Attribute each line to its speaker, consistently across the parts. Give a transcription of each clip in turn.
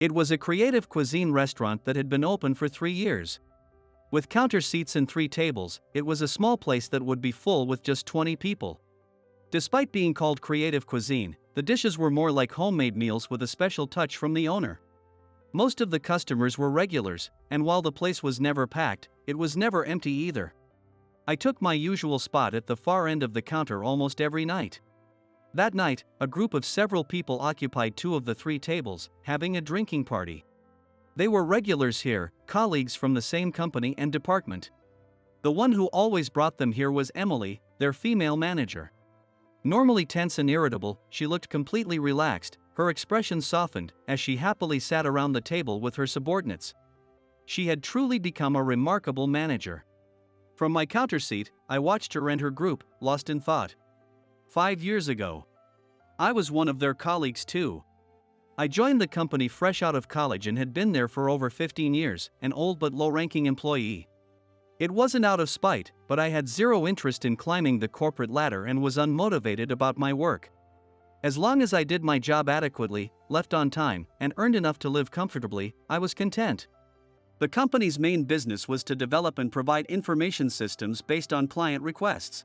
Speaker 1: It was a creative cuisine restaurant that had been open for 3 years. With counter seats and 3 tables, it was a small place that would be full with just 20 people. Despite being called creative cuisine, the dishes were more like homemade meals with a special touch from the owner. Most of the customers were regulars, and while the place was never packed, it was never empty either. I took my usual spot at the far end of the counter almost every night. That night, a group of several people occupied 2 of the 3 tables, having a drinking party. They were regulars here, colleagues from the same company and department. The one who always brought them here was Emily, their female manager. Normally tense and irritable, she looked completely relaxed, her expression softened as she happily sat around the table with her subordinates. She had truly become a remarkable manager. From my counter seat, I watched her and her group, lost in thought. 5 years ago, I was one of their colleagues too. I joined the company fresh out of college and had been there for over 15 years, an old but low-ranking employee. It wasn't out of spite, but I had zero interest in climbing the corporate ladder and was unmotivated about my work. As long as I did my job adequately, left on time, and earned enough to live comfortably, I was content. The company's main business was to develop and provide information systems based on client requests.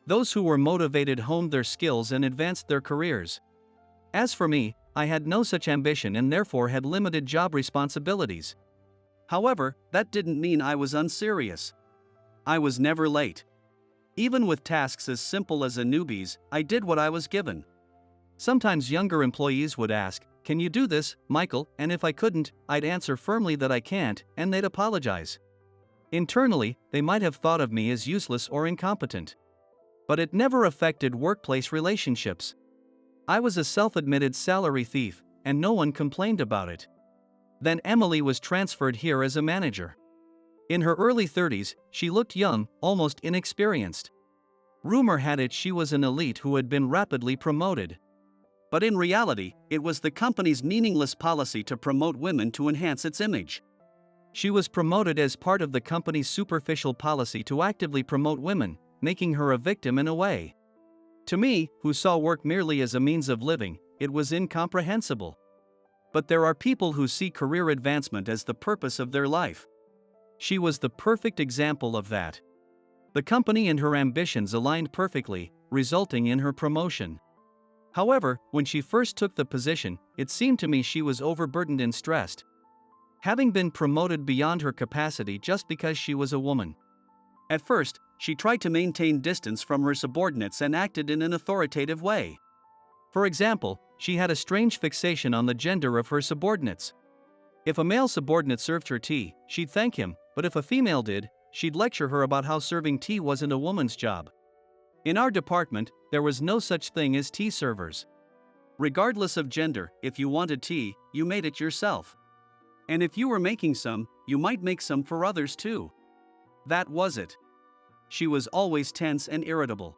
Speaker 1: Those who were motivated honed their skills and advanced their careers. As for me, I had no such ambition and therefore had limited job responsibilities. However, that didn't mean I was unserious. I was never late. Even with tasks as simple as a newbie's, I did what I was given. Sometimes younger employees would ask, "Can you do this, Michael?" And if I couldn't, I'd answer firmly that I can't, and they'd apologize. Internally, they might have thought of me as useless or incompetent. But it never affected workplace relationships. I was a self-admitted salary thief, and no one complained about it. Then Emily was transferred here as a manager. In her early 30s, she looked young, almost inexperienced. Rumor had it she was an elite who had been rapidly promoted. But in reality, it was the company's meaningless policy to promote women to enhance its image. She was promoted as part of the company's superficial policy to actively promote women, making her a victim in a way. To me, who saw work merely as a means of living, it was incomprehensible. But there are people who see career advancement as the purpose of their life. She was the perfect example of that. The company and her ambitions aligned perfectly, resulting in her promotion. However, when she first took the position, it seemed to me she was overburdened and stressed. Having been promoted beyond her capacity just because she was a woman. At first, she tried to maintain distance from her subordinates and acted in an authoritative way. For example, she had a strange fixation on the gender of her subordinates. If a male subordinate served her tea, she'd thank him, but if a female did, she'd lecture her about how serving tea wasn't a woman's job. In our department, there was no such thing as tea servers. Regardless of gender, if you wanted tea, you made it yourself. And if you were making some, you might make some for others too. That was it. She was always tense and irritable.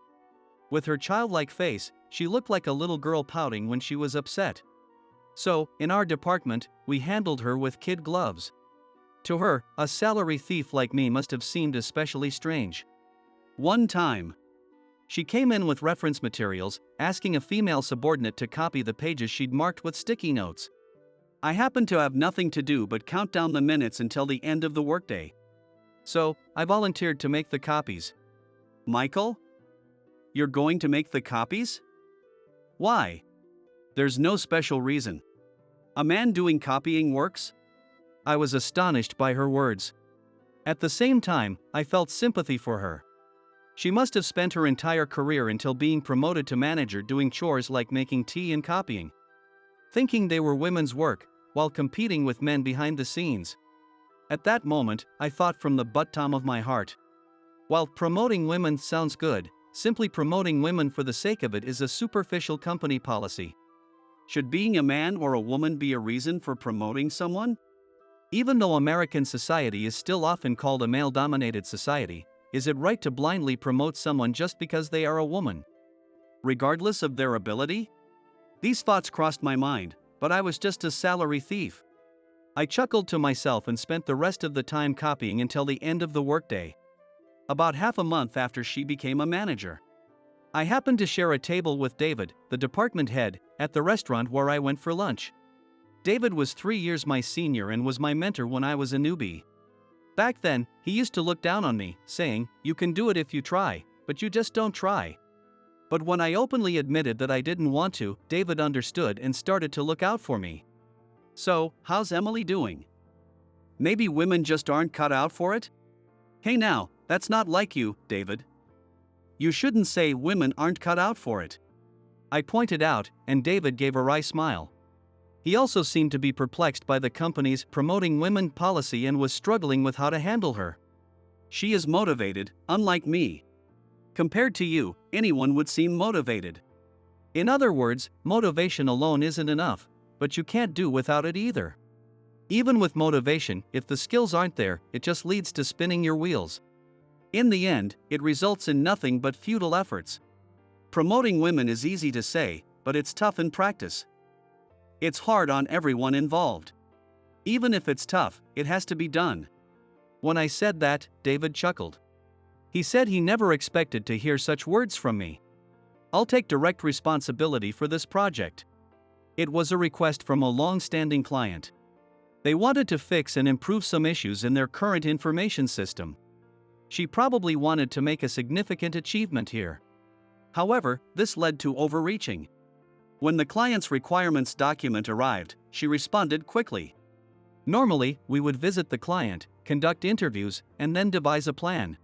Speaker 1: With her childlike face, she looked like a little girl pouting when she was upset. So, in our department, we handled her with kid gloves. To her, a salary thief like me must have seemed especially strange. One time, she came in with reference materials, asking a female subordinate to copy the pages she'd marked with sticky notes. I happened to have nothing to do but count down the minutes until the end of the workday. So, I volunteered to make the copies. Michael? You're going to make the copies? Why? There's no special reason. A man doing copying works? I was astonished by her words. At the same time, I felt sympathy for her. She must have spent her entire career until being promoted to manager doing chores like making tea and copying. Thinking they were women's work, while competing with men behind the scenes. At that moment, I thought from the bottom of my heart. While promoting women sounds good, simply promoting women for the sake of it is a superficial company policy. Should being a man or a woman be a reason for promoting someone? Even though American society is still often called a male-dominated society, is it right to blindly promote someone just because they are a woman, regardless of their ability? These thoughts crossed my mind, but I was just a salary thief. I chuckled to myself and spent the rest of the time copying until the end of the workday. About half a month after she became a manager. I happened to share a table with David, the department head, at the restaurant where I went for lunch. David was 3 years my senior and was my mentor when I was a newbie. Back then, he used to look down on me, saying, "You can do it if you try, but you just don't try." But when I openly admitted that I didn't want to, David understood and started to look out for me. So, how's Emily doing? Maybe women just aren't cut out for it? Hey now, that's not like you, David. You shouldn't say women aren't cut out for it. I pointed out, and David gave a wry smile. He also seemed to be perplexed by the company's promoting women policy and was struggling with how to handle her. She is motivated, unlike me. Compared to you, anyone would seem motivated. In other words, motivation alone isn't enough, but you can't do without it either. Even with motivation, if the skills aren't there, it just leads to spinning your wheels. In the end, it results in nothing but futile efforts. Promoting women is easy to say, but it's tough in practice. It's hard on everyone involved. Even if it's tough, it has to be done. When I said that, David chuckled. He said he never expected to hear such words from me. I'll take direct responsibility for this project. It was a request from a long-standing client. They wanted to fix and improve some issues in their current information system. She probably wanted to make a significant achievement here. However, this led to overreaching. When the client's requirements document arrived, she responded quickly. Normally, we would visit the client, conduct interviews, and then devise a plan.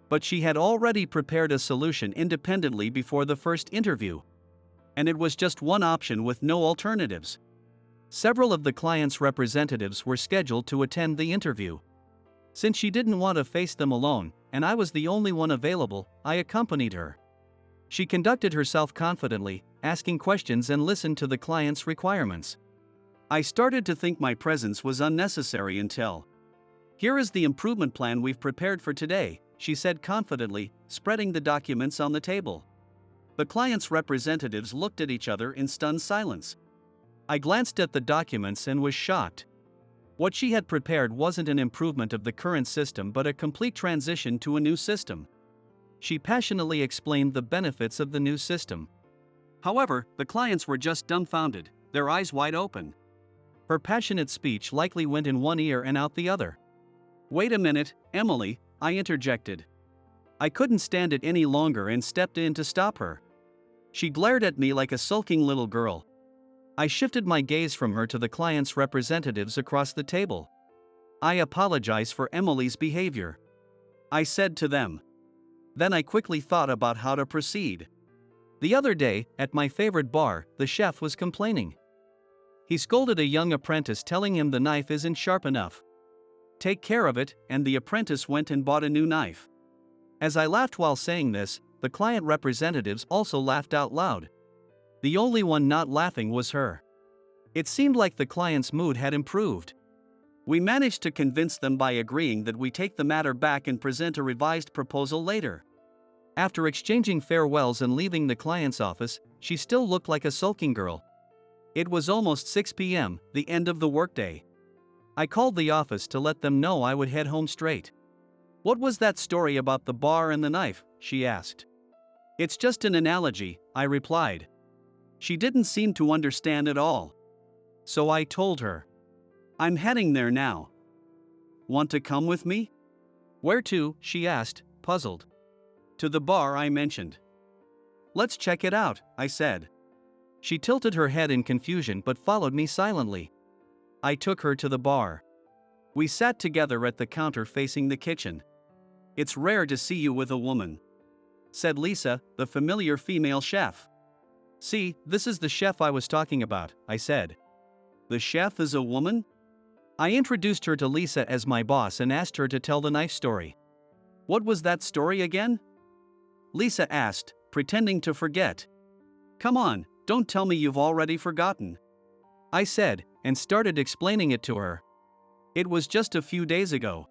Speaker 1: But she had already prepared a solution independently before the first interview. And it was just one option with no alternatives. Several of the client's representatives were scheduled to attend the interview. Since she didn't want to face them alone, and I was the only one available, I accompanied her. She conducted herself confidently, asking questions and listened to the client's requirements. I started to think my presence was unnecessary until, "Here is the improvement plan we've prepared for today," she said confidently, spreading the documents on the table. The client's representatives looked at each other in stunned silence. I glanced at the documents and was shocked. What she had prepared wasn't an improvement of the current system but a complete transition to a new system. She passionately explained the benefits of the new system. However, the clients were just dumbfounded, their eyes wide open. Her passionate speech likely went in one ear and out the other. "Wait a minute, Emily," I interjected. I couldn't stand it any longer and stepped in to stop her. She glared at me like a sulking little girl. I shifted my gaze from her to the client's representatives across the table. "I apologize for Emily's behavior," I said to them. Then I quickly thought about how to proceed. The other day, at my favorite bar, the chef was complaining. He scolded a young apprentice, telling him the knife isn't sharp enough. Take care of it, and the apprentice went and bought a new knife. As I laughed while saying this, the client representatives also laughed out loud. The only one not laughing was her. It seemed like the client's mood had improved. We managed to convince them by agreeing that we take the matter back and present a revised proposal later. After exchanging farewells and leaving the client's office, she still looked like a sulking girl. It was almost 6 p.m., the end of the workday. I called the office to let them know I would head home straight. "What was that story about the bar and the knife?" she asked. "It's just an analogy," I replied. She didn't seem to understand at all. So I told her. "I'm heading there now. Want to come with me?" "Where to?" she asked, puzzled. "To the bar I mentioned." "Let's check it out," I said. She tilted her head in confusion but followed me silently. I took her to the bar. We sat together at the counter facing the kitchen. "It's rare to see you with a woman," said Lisa, the familiar female chef. "See, this is the chef I was talking about," I said. "The chef is a woman?" I introduced her to Lisa as my boss and asked her to tell the knife story. "What was that story again?" Lisa asked, pretending to forget. "Come on, don't tell me you've already forgotten," I said, and started explaining it to her. It was just a few days ago.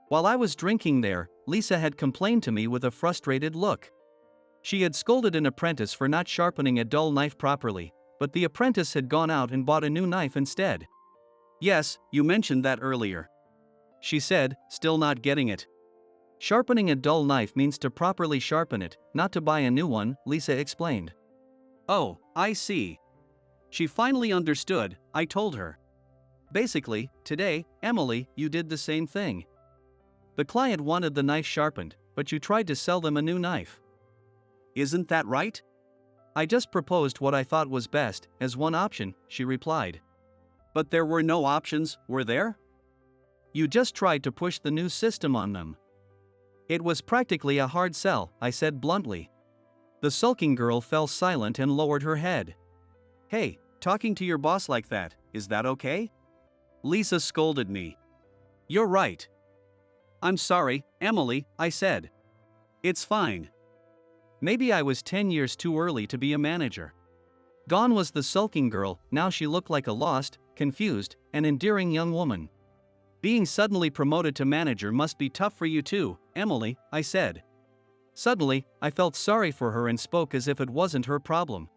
Speaker 1: While I was drinking there, Lisa had complained to me with a frustrated look. She had scolded an apprentice for not sharpening a dull knife properly, but the apprentice had gone out and bought a new knife instead. "Yes, you mentioned that earlier," she said, still not getting it. "Sharpening a dull knife means to properly sharpen it, not to buy a new one," Lisa explained. "Oh, I see." She finally understood, I told her. Basically, today, Emily, you did the same thing. The client wanted the knife sharpened, but you tried to sell them a new knife. Isn't that right? I just proposed what I thought was best, as one option, she replied. But there were no options, were there? You just tried to push the new system on them. It was practically a hard sell, I said bluntly. The sulking girl fell silent and lowered her head. Hey, talking to your boss like that, is that okay? Lisa scolded me. You're right. I'm sorry, Emily, I said. It's fine. Maybe I was 10 years too early to be a manager. Gone was the sulking girl, now she looked like a lost, confused, and endearing young woman. Being suddenly promoted to manager must be tough for you too, Emily, I said. Suddenly, I felt sorry for her and spoke as if it wasn't her problem.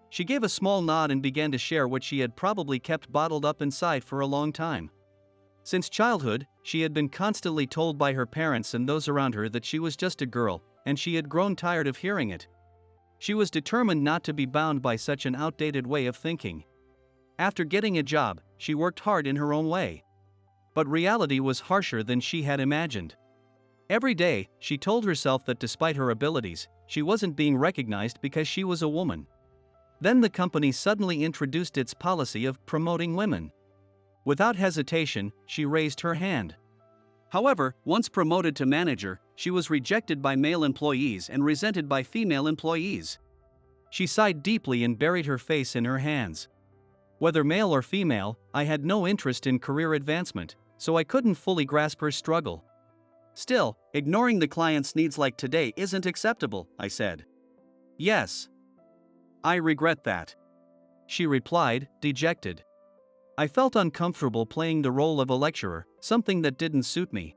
Speaker 1: She gave a small nod and began to share what she had probably kept bottled up inside for a long time. Since childhood, she had been constantly told by her parents and those around her that she was just a girl, and she had grown tired of hearing it. She was determined not to be bound by such an outdated way of thinking. After getting a job, she worked hard in her own way. But reality was harsher than she had imagined. Every day, she told herself that despite her abilities, she wasn't being recognized because she was a woman. Then the company suddenly introduced its policy of promoting women. Without hesitation, she raised her hand. However, once promoted to manager, she was rejected by male employees and resented by female employees. She sighed deeply and buried her face in her hands. Whether male or female, I had no interest in career advancement, so I couldn't fully grasp her struggle. Still, ignoring the client's needs like today isn't acceptable, I said. Yes. I regret that. She replied, dejected. I felt uncomfortable playing the role of a lecturer, something that didn't suit me.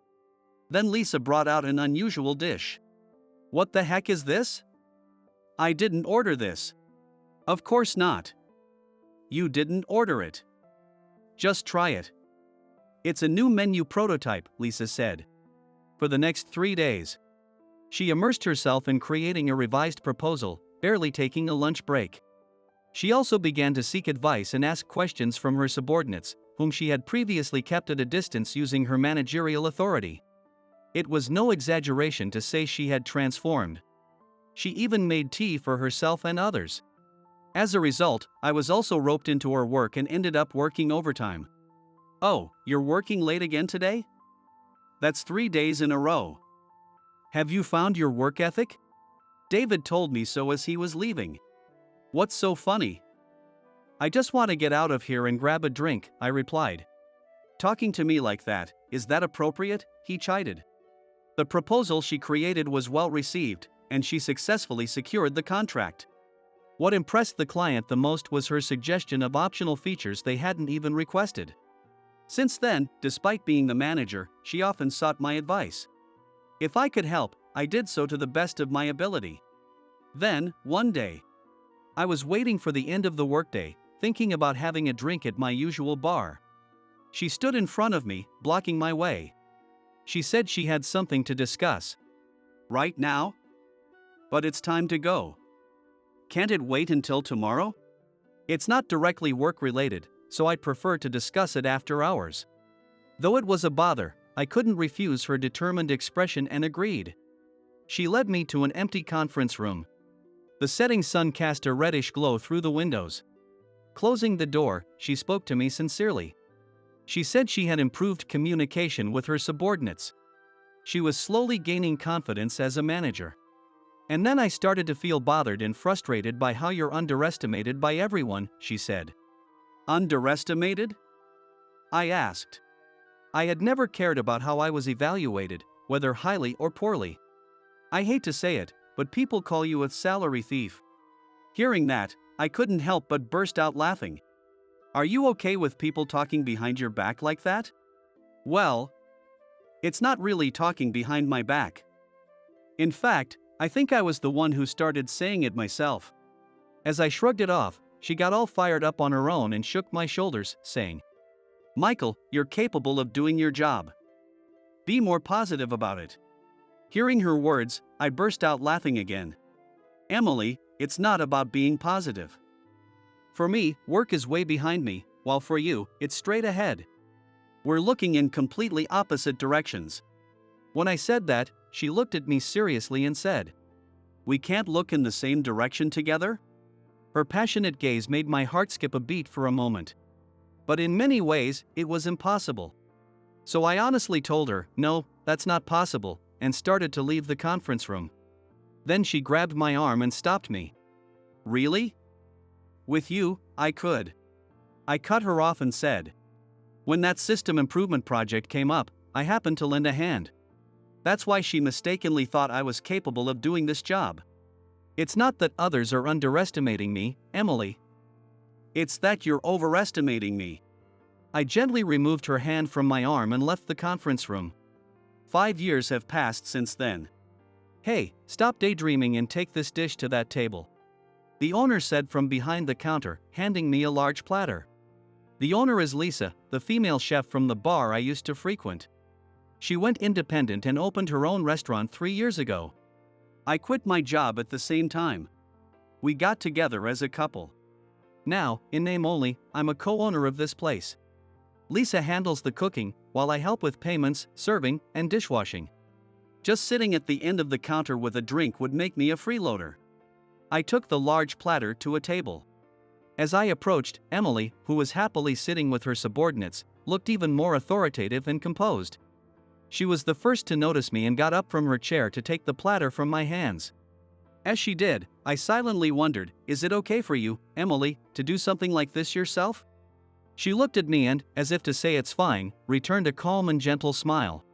Speaker 1: Then Lisa brought out an unusual dish. What the heck is this? I didn't order this. Of course not. You didn't order it. Just try it. It's a new menu prototype, Lisa said. For the next 3 days. She immersed herself in creating a revised proposal, barely taking a lunch break. She also began to seek advice and ask questions from her subordinates, whom she had previously kept at a distance using her managerial authority. It was no exaggeration to say she had transformed. She even made tea for herself and others. As a result, I was also roped into her work and ended up working overtime. Oh, you're working late again today? That's 3 days in a row. Have you found your work ethic? David told me so as he was leaving. What's so funny? I just want to get out of here and grab a drink, I replied. Talking to me like that, is that appropriate? He chided. The proposal she created was well received, and she successfully secured the contract. What impressed the client the most was her suggestion of optional features they hadn't even requested. Since then, despite being the manager, she often sought my advice. If I could help, I did so to the best of my ability. Then, one day, I was waiting for the end of the workday, thinking about having a drink at my usual bar. She stood in front of me, blocking my way. She said she had something to discuss. Right now? But it's time to go. Can't it wait until tomorrow? It's not directly work-related, so I'd prefer to discuss it after hours. Though it was a bother, I couldn't refuse her determined expression and agreed. She led me to an empty conference room. The setting sun cast a reddish glow through the windows. Closing the door, she spoke to me sincerely. She said she had improved communication with her subordinates. She was slowly gaining confidence as a manager. And then I started to feel bothered and frustrated by how you're underestimated by everyone, she said. Underestimated? I asked. I had never cared about how I was evaluated, whether highly or poorly. I hate to say it, but people call you a salary thief. Hearing that, I couldn't help but burst out laughing. Are you okay with people talking behind your back like that? Well, it's not really talking behind my back. In fact, I think I was the one who started saying it myself. As I shrugged it off, she got all fired up on her own and shook my shoulders, saying, Michael, you're capable of doing your job. Be more positive about it. Hearing her words, I burst out laughing again. Emily, it's not about being positive. For me, work is way behind me, while for you, it's straight ahead. We're looking in completely opposite directions." When I said that, she looked at me seriously and said, "We can't look in the same direction together?" Her passionate gaze made my heart skip a beat for a moment. But in many ways, it was impossible. So I honestly told her, "No, that's not possible," and started to leave the conference room. Then she grabbed my arm and stopped me. "Really? With you, I could." I cut her off and said, "When that system improvement project came up, I happened to lend a hand. That's why she mistakenly thought I was capable of doing this job. It's not that others are underestimating me, Emily. It's that you're overestimating me." I gently removed her hand from my arm and left the conference room. 5 years have passed since then. "Hey, stop daydreaming and take this dish to that table," the owner said from behind the counter, handing me a large platter. The owner is Lisa, the female chef from the bar I used to frequent. She went independent and opened her own restaurant 3 years ago. I quit my job at the same time. We got together as a couple. Now, in name only, I'm a co-owner of this place. Lisa handles the cooking, while I help with payments, serving, and dishwashing. Just sitting at the end of the counter with a drink would make me a freeloader. I took the large platter to a table. As I approached, Emily, who was happily sitting with her subordinates, looked even more authoritative and composed. She was the first to notice me and got up from her chair to take the platter from my hands. As she did, I silently wondered, "Is it okay for you, Emily, to do something like this yourself?" She looked at me and, as if to say it's fine, returned a calm and gentle smile.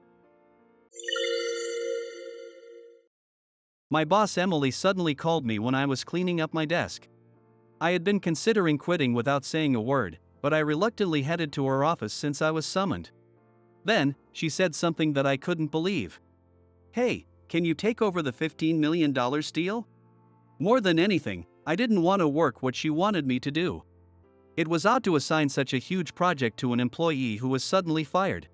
Speaker 1: My boss Emily suddenly called me when I was cleaning up my desk. I had been considering quitting without saying a word, but I reluctantly headed to her office since I was summoned. Then, she said something that I couldn't believe. "Hey, can you take over the $15 million deal?" More than anything, I didn't want to work what she wanted me to do. It was odd to assign such a huge project to an employee who was suddenly fired.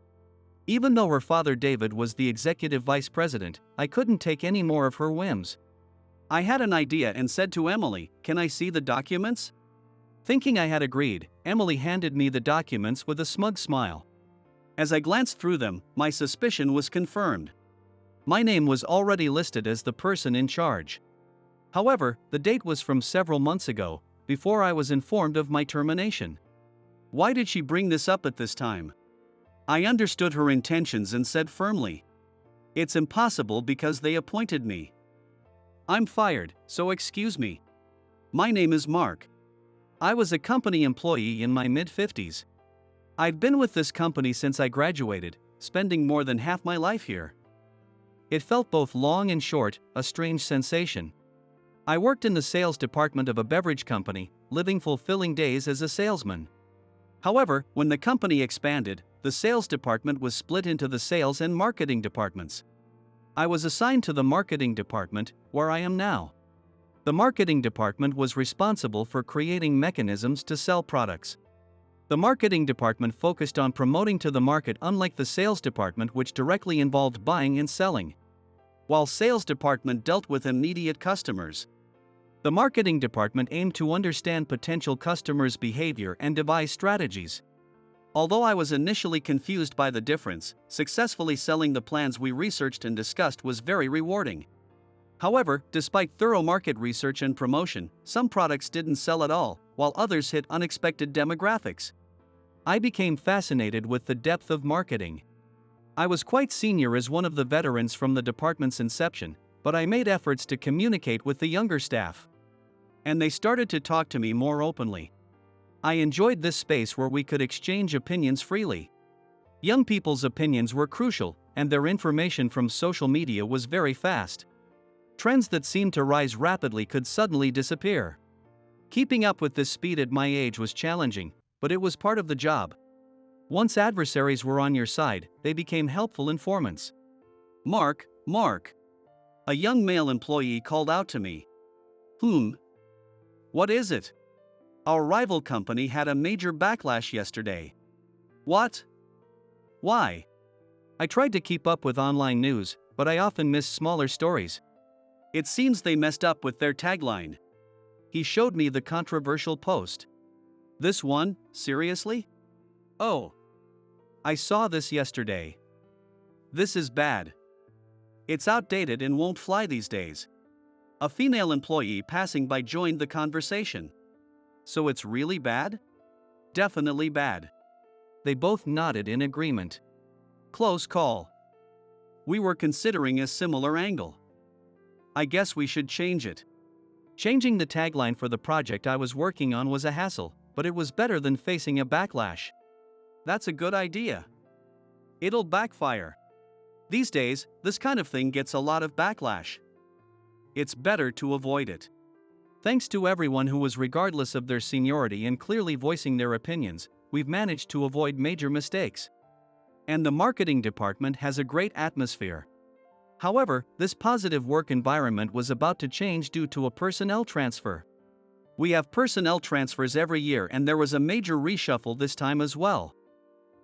Speaker 1: Even though her father David was the executive vice president, I couldn't take any more of her whims. I had an idea and said to Emily, "Can I see the documents?" Thinking I had agreed, Emily handed me the documents with a smug smile. As I glanced through them, my suspicion was confirmed. My name was already listed as the person in charge. However, the date was from several months ago, before I was informed of my termination. Why did she bring this up at this time? I understood her intentions and said firmly, "It's impossible because they appointed me. I'm fired, so excuse me. My name is Mark. I was a company employee in my mid-50s. I've been with this company since I graduated, spending more than half my life here." It felt both long and short, a strange sensation. I worked in the sales department of a beverage company, living fulfilling days as a salesman. However, when the company expanded, the sales department was split into the sales and marketing departments. I was assigned to the marketing department, where I am now. The marketing department was responsible for creating mechanisms to sell products. The marketing department focused on promoting to the market, unlike the sales department, which directly involved buying and selling. While sales department dealt with immediate customers, the marketing department aimed to understand potential customers' behavior and devise strategies. Although I was initially confused by the difference, successfully selling the plans we researched and discussed was very rewarding. However, despite thorough market research and promotion, some products didn't sell at all, while others hit unexpected demographics. I became fascinated with the depth of marketing. I was quite senior as one of the veterans from the department's inception, but I made efforts to communicate with the younger staff. And they started to talk to me more openly. I enjoyed this space where we could exchange opinions freely. Young people's opinions were crucial, and their information from social media was very fast. Trends that seemed to rise rapidly could suddenly disappear. Keeping up with this speed at my age was challenging, but it was part of the job. Once adversaries were on your side, they became helpful informants. Mark, a young male employee called out to me. What is it? Our rival company had a major backlash yesterday. What? Why? I tried to keep up with online news, but I often missed smaller stories. It seems they messed up with their tagline. He showed me the controversial post. This one, seriously? Oh, I saw this yesterday. This is bad. It's outdated and won't fly these days. A female employee passing by joined the conversation. So it's really bad? Definitely bad. They both nodded in agreement. Close call. We were considering a similar angle. I guess we should change it. Changing the tagline for the project I was working on was a hassle, but it was better than facing a backlash. That's a good idea. It'll backfire. These days, this kind of thing gets a lot of backlash. It's better to avoid it. Thanks to everyone who was regardless of their seniority and clearly voicing their opinions, we've managed to avoid major mistakes. And the marketing department has a great atmosphere. However, this positive work environment was about to change due to a personnel transfer. We have personnel transfers every year, and there was a major reshuffle this time as well.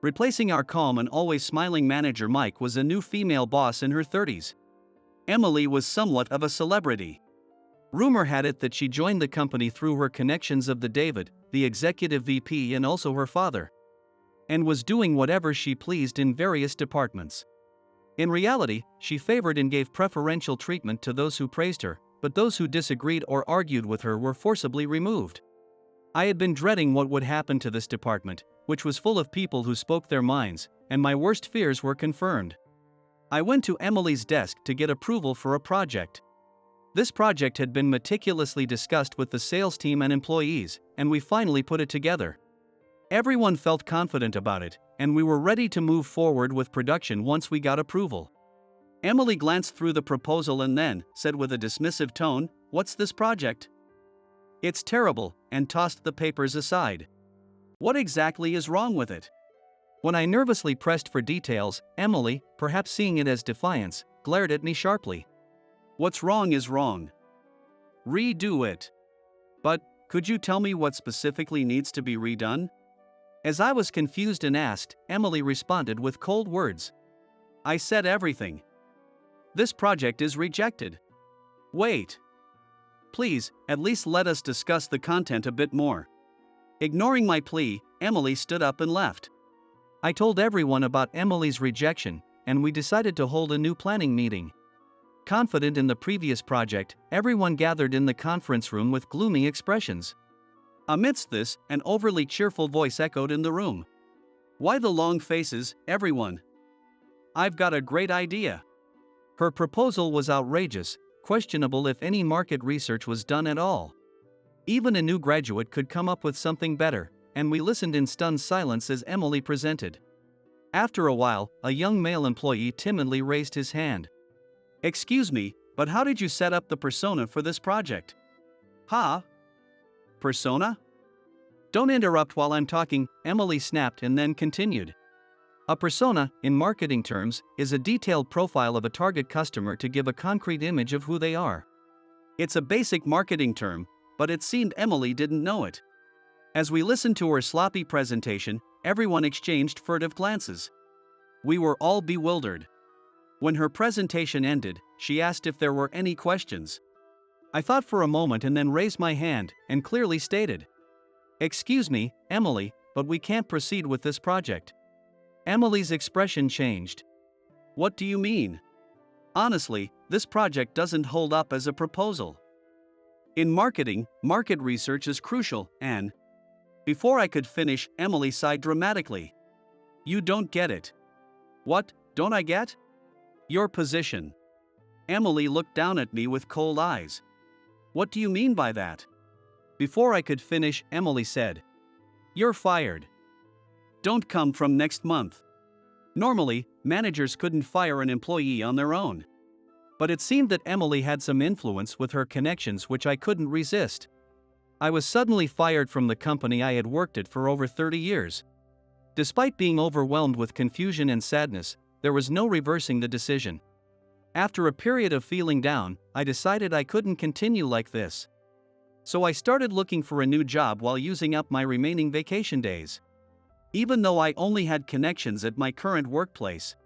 Speaker 1: Replacing our calm and always smiling manager Mike was a new female boss in her 30s. Emily was somewhat of a celebrity. Rumor had it that she joined the company through her connections of David, the executive VP, and also her father, and was doing whatever she pleased in various departments. In reality, she favored and gave preferential treatment to those who praised her, but those who disagreed or argued with her were forcibly removed. I had been dreading what would happen to this department, which was full of people who spoke their minds, and my worst fears were confirmed. I went to Emily's desk to get approval for a project. This project had been meticulously discussed with the sales team and employees, and we finally put it together. Everyone felt confident about it, and we were ready to move forward with production once we got approval. Emily glanced through the proposal and then said with a dismissive tone, "What's this project?" "It's terrible," and tossed the papers aside. "What exactly is wrong with it?" When I nervously pressed for details, Emily, perhaps seeing it as defiance, glared at me sharply. "What's wrong is wrong. Redo it." "But, could you tell me what specifically needs to be redone?" As I was confused and asked, Emily responded with cold words. "I said everything. This project is rejected." "Wait. Please, at least let us discuss the content a bit more." Ignoring my plea, Emily stood up and left. I told everyone about Emily's rejection, and we decided to hold a new planning meeting. Confident in the previous project, everyone gathered in the conference room with gloomy expressions. Amidst this, an overly cheerful voice echoed in the room. "Why the long faces, everyone? I've got a great idea." Her proposal was outrageous, questionable if any market research was done at all. Even a new graduate could come up with something better, and we listened in stunned silence as Emily presented. After a while, a young male employee timidly raised his hand. "Excuse me, but how did you set up the persona for this project?" "Huh? Persona? Don't interrupt while I'm talking," Emily snapped and then continued. "A persona, in marketing terms, is a detailed profile of a target customer to give a concrete image of who they are. It's a basic marketing term, but it seemed Emily didn't know it. As we listened to her sloppy presentation, everyone exchanged furtive glances. We were all bewildered. When her presentation ended, she asked if there were any questions. I thought for a moment and then raised my hand and clearly stated, "Excuse me, Emily, but we can't proceed with this project." Emily's expression changed. "What do you mean? Honestly, this project doesn't hold up as a proposal. In marketing, market research is crucial, and..." Before I could finish, Emily sighed dramatically. "You don't get it." "What don't I get?" "Your position." Emily looked down at me with cold eyes. "What do you mean by that?" Before I could finish, Emily said, "You're fired. Don't come from next month." Normally, managers couldn't fire an employee on their own. But it seemed that Emily had some influence with her connections which I couldn't resist. I was suddenly fired from the company I had worked at for over 30 years. Despite being overwhelmed with confusion and sadness, there was no reversing the decision. After a period of feeling down, I decided I couldn't continue like this. So I started looking for a new job while using up my remaining vacation days. Even though I only had connections at my current workplace,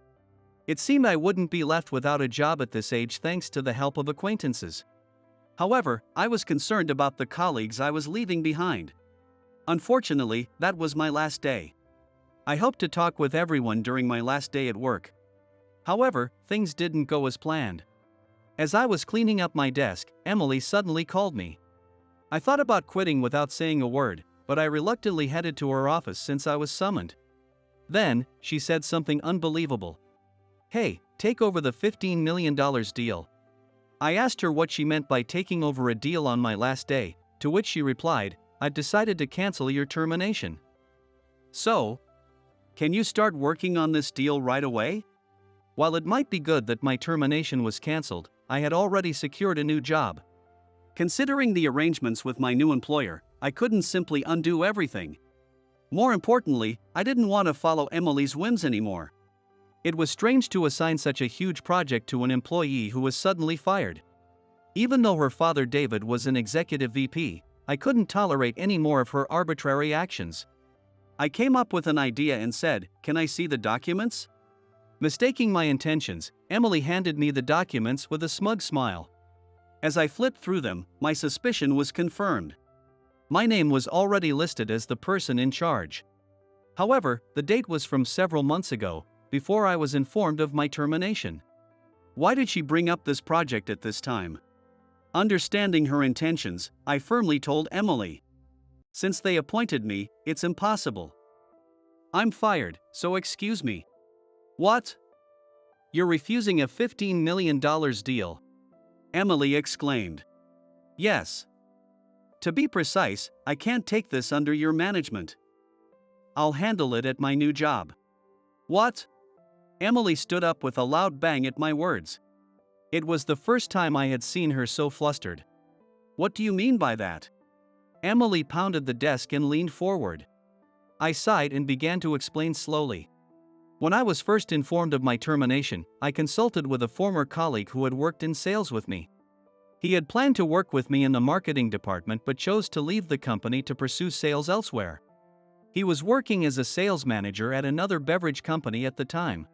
Speaker 1: it seemed I wouldn't be left without a job at this age thanks to the help of acquaintances. However, I was concerned about the colleagues I was leaving behind. Unfortunately, that was my last day. I hoped to talk with everyone during my last day at work. However, things didn't go as planned. As I was cleaning up my desk, Emily suddenly called me. I thought about quitting without saying a word, but I reluctantly headed to her office since I was summoned. Then, she said something unbelievable. "Hey, take over the $15 million deal." I asked her what she meant by taking over a deal on my last day, to which she replied, "I've decided to cancel your termination." So, can you start working on this deal right away? While it might be good that my termination was canceled, I had already secured a new job. Considering the arrangements with my new employer, I couldn't simply undo everything. More importantly, I didn't want to follow Emily's whims anymore. It was strange to assign such a huge project to an employee who was suddenly fired. Even though her father David was an executive VP, I couldn't tolerate any more of her arbitrary actions. I came up with an idea and said, "Can I see the documents?" Mistaking my intentions, Emily handed me the documents with a smug smile. As I flipped through them, my suspicion was confirmed. My name was already listed as the person in charge. However, the date was from several months ago, before I was informed of my termination. Why did she bring up this project at this time? Understanding her intentions, I firmly told Emily. "Since they appointed me, it's impossible. I'm fired, so excuse me." "What? You're refusing a $15 million deal?" Emily exclaimed. "Yes. To be precise, I can't take this under your management. I'll handle it at my new job." "What?" Emily stood up with a loud bang at my words. It was the first time I had seen her so flustered. "What do you mean by that?" Emily pounded the desk and leaned forward. I sighed and began to explain slowly. When I was first informed of my termination, I consulted with a former colleague who had worked in sales with me. He had planned to work with me in the marketing department but chose to leave the company to pursue sales elsewhere. He was working as a sales manager at another beverage company at the time.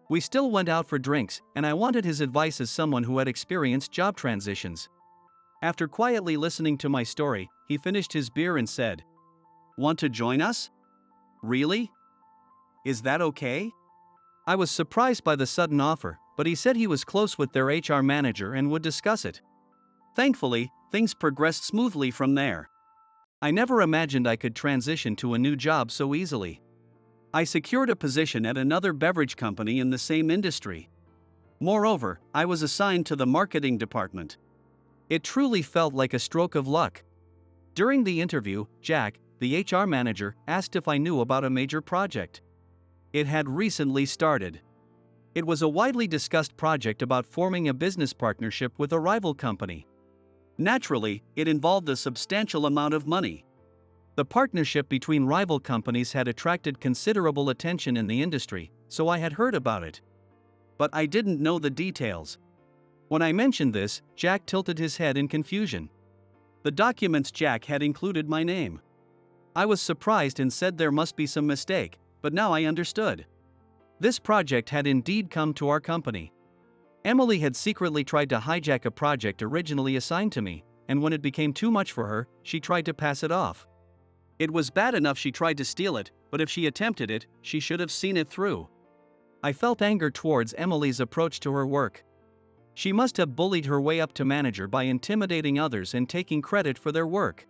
Speaker 1: We still went out for drinks, and I wanted his advice as someone who had experienced job transitions. After quietly listening to my story, he finished his beer and said, "Want to join us? Really? Is that okay?" I was surprised by the sudden offer, but he said he was close with their HR manager and would discuss it. Thankfully, things progressed smoothly from there. I never imagined I could transition to a new job so easily. I secured a position at another beverage company in the same industry. Moreover, I was assigned to the marketing department. It truly felt like a stroke of luck. During the interview, Jack, the HR manager, asked if I knew about a major project. It had recently started. It was a widely discussed project about forming a business partnership with a rival company. Naturally, it involved a substantial amount of money. The partnership between rival companies had attracted considerable attention in the industry, so I had heard about it. But I didn't know the details. When I mentioned this, Jack tilted his head in confusion. The documents Jack had included my name. I was surprised and said there must be some mistake, but now I understood. This project had indeed come to our company. Emily had secretly tried to hijack a project originally assigned to me, and when it became too much for her, she tried to pass it off. It was bad enough she tried to steal it, but if she attempted it, she should have seen it through. I felt anger towards Emily's approach to her work. She must have bullied her way up to manager by intimidating others and taking credit for their work.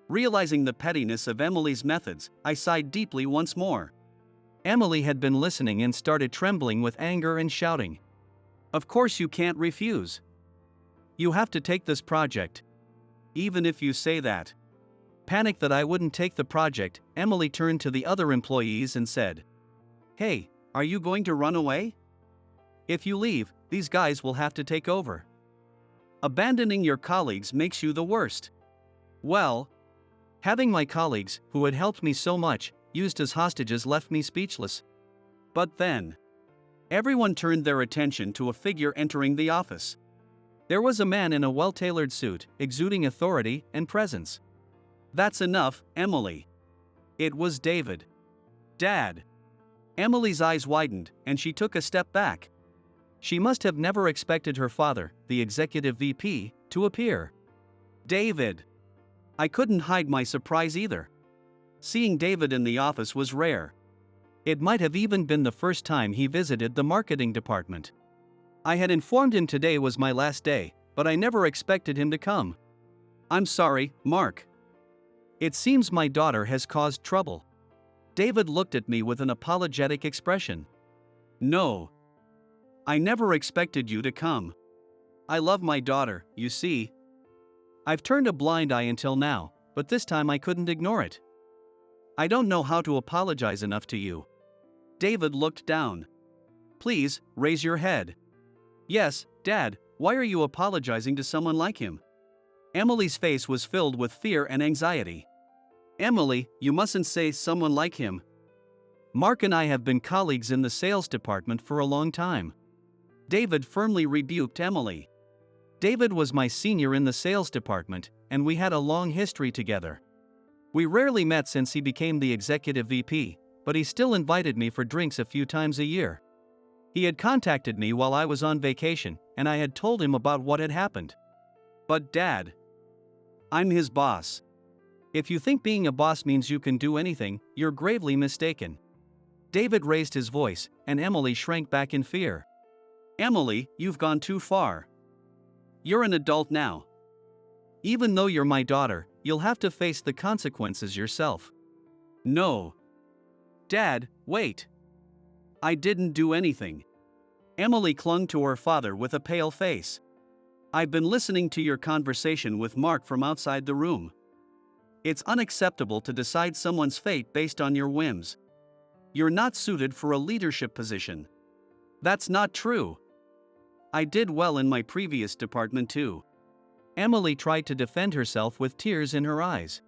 Speaker 1: Realizing the pettiness of Emily's methods, I sighed deeply once more. Emily had been listening and started trembling with anger and shouting, "Of course you can't refuse. You have to take this project. Even if you say that." Panicked that I wouldn't take the project, Emily turned to the other employees and said, "Hey, are you going to run away? If you leave, these guys will have to take over. Abandoning your colleagues makes you the worst." Well, having my colleagues, who had helped me so much, used as hostages left me speechless. But then, everyone turned their attention to a figure entering the office. There was a man in a well-tailored suit, exuding authority and presence. "That's enough, Emily." It was David. "Dad." Emily's eyes widened, and she took a step back. She must have never expected her father, the executive VP, to appear. "David." I couldn't hide my surprise either. Seeing David in the office was rare. It might have even been the first time he visited the marketing department. I had informed him today was my last day, but I never expected him to come. I'm sorry, Mark. It seems my daughter has caused trouble. David looked at me with an apologetic expression. No. I never expected you to come. I love my daughter, you see. I've turned a blind eye until now, but this time I couldn't ignore it. I don't know how to apologize enough to you. David looked down. Please, raise your head. Yes, Dad, why are you apologizing to someone like him? Emily's face was filled with fear and anxiety. Emily, you mustn't say someone like him. Mark and I have been colleagues in the sales department for a long time. David firmly rebuked Emily. David was my senior in the sales department, and we had a long history together. We rarely met since he became the executive VP, but he still invited me for drinks a few times a year. He had contacted me while I was on vacation, and I had told him about what had happened. But Dad, I'm his boss. If you think being a boss means you can do anything, you're gravely mistaken. David raised his voice, and Emily shrank back in fear. Emily, you've gone too far. You're an adult now. Even though you're my daughter, you'll have to face the consequences yourself. No. Dad, wait. I didn't do anything. Emily clung to her father with a pale face. I've been listening to your conversation with Mark from outside the room. It's unacceptable to decide someone's fate based on your whims. You're not suited for a leadership position. That's not true. I did well in my previous department too. Emily tried to defend herself with tears in her eyes.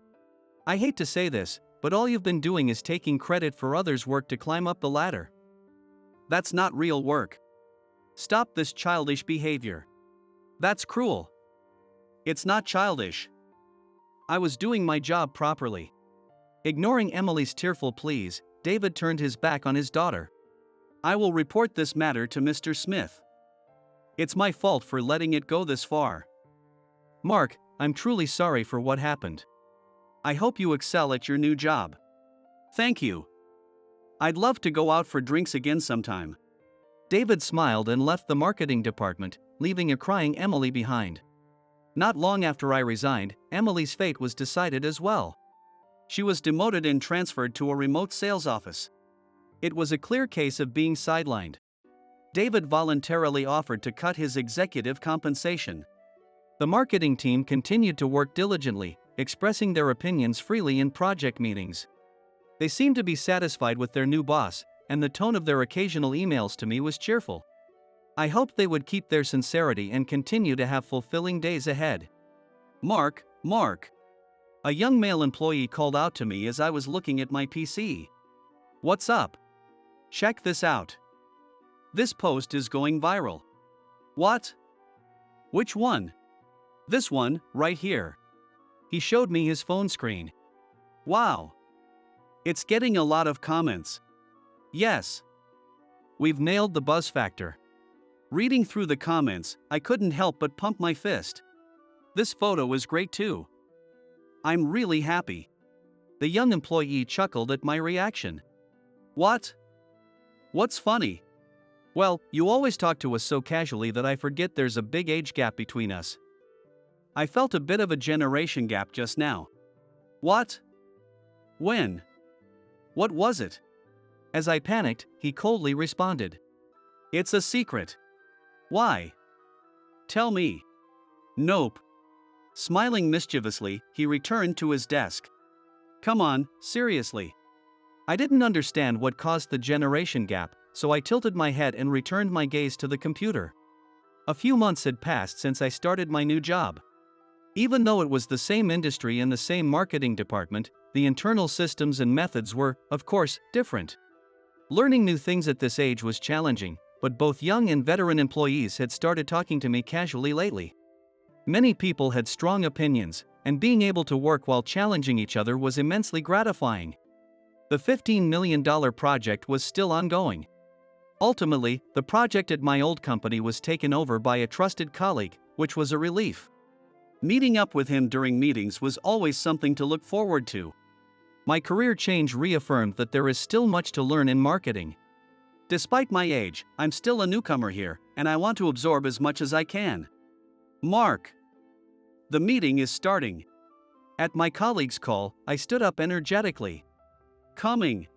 Speaker 1: I hate to say this, but all you've been doing is taking credit for others' work to climb up the ladder. That's not real work. Stop this childish behavior. That's cruel. It's not childish. I was doing my job properly. Ignoring Emily's tearful pleas, David turned his back on his daughter. I will report this matter to Mr. Smith. It's my fault for letting it go this far. Mark, I'm truly sorry for what happened. I hope you excel at your new job. Thank you. I'd love to go out for drinks again sometime. David smiled and left the marketing department, leaving a crying Emily behind. Not long after I resigned, Emily's fate was decided as well. She was demoted and transferred to a remote sales office. It was a clear case of being sidelined. David voluntarily offered to cut his executive compensation. The marketing team continued to work diligently, expressing their opinions freely in project meetings. They seemed to be satisfied with their new boss, and the tone of their occasional emails to me was cheerful. I hoped they would keep their sincerity and continue to have fulfilling days ahead. Mark. A young male employee called out to me as I was looking at my PC. What's up? Check this out. This post is going viral. What? Which one? This one, right here. He showed me his phone screen. Wow. It's getting a lot of comments. Yes. We've nailed the buzz factor. Reading through the comments, I couldn't help but pump my fist. This photo is great too. I'm really happy. The young employee chuckled at my reaction. What? What's funny? Well, you always talk to us so casually that I forget there's a big age gap between us. I felt a bit of a generation gap just now. What? When? What was it? As I panicked, he coldly responded. It's a secret. Why? Tell me. Nope. Smiling mischievously, he returned to his desk. Come on, seriously. I didn't understand what caused the generation gap, so I tilted my head and returned my gaze to the computer. A few months had passed since I started my new job. Even though it was the same industry and the same marketing department, the internal systems and methods were, of course, different. Learning new things at this age was challenging, but both young and veteran employees had started talking to me casually lately. Many people had strong opinions, and being able to work while challenging each other was immensely gratifying. The $15 million project was still ongoing. Ultimately, the project at my old company was taken over by a trusted colleague, which was a relief. Meeting up with him during meetings was always something to look forward to. My career change reaffirmed that there is still much to learn in marketing. Despite my age, I'm still a newcomer here, and I want to absorb as much as I can. Mark. The meeting is starting. At my colleague's call, I stood up energetically. Coming.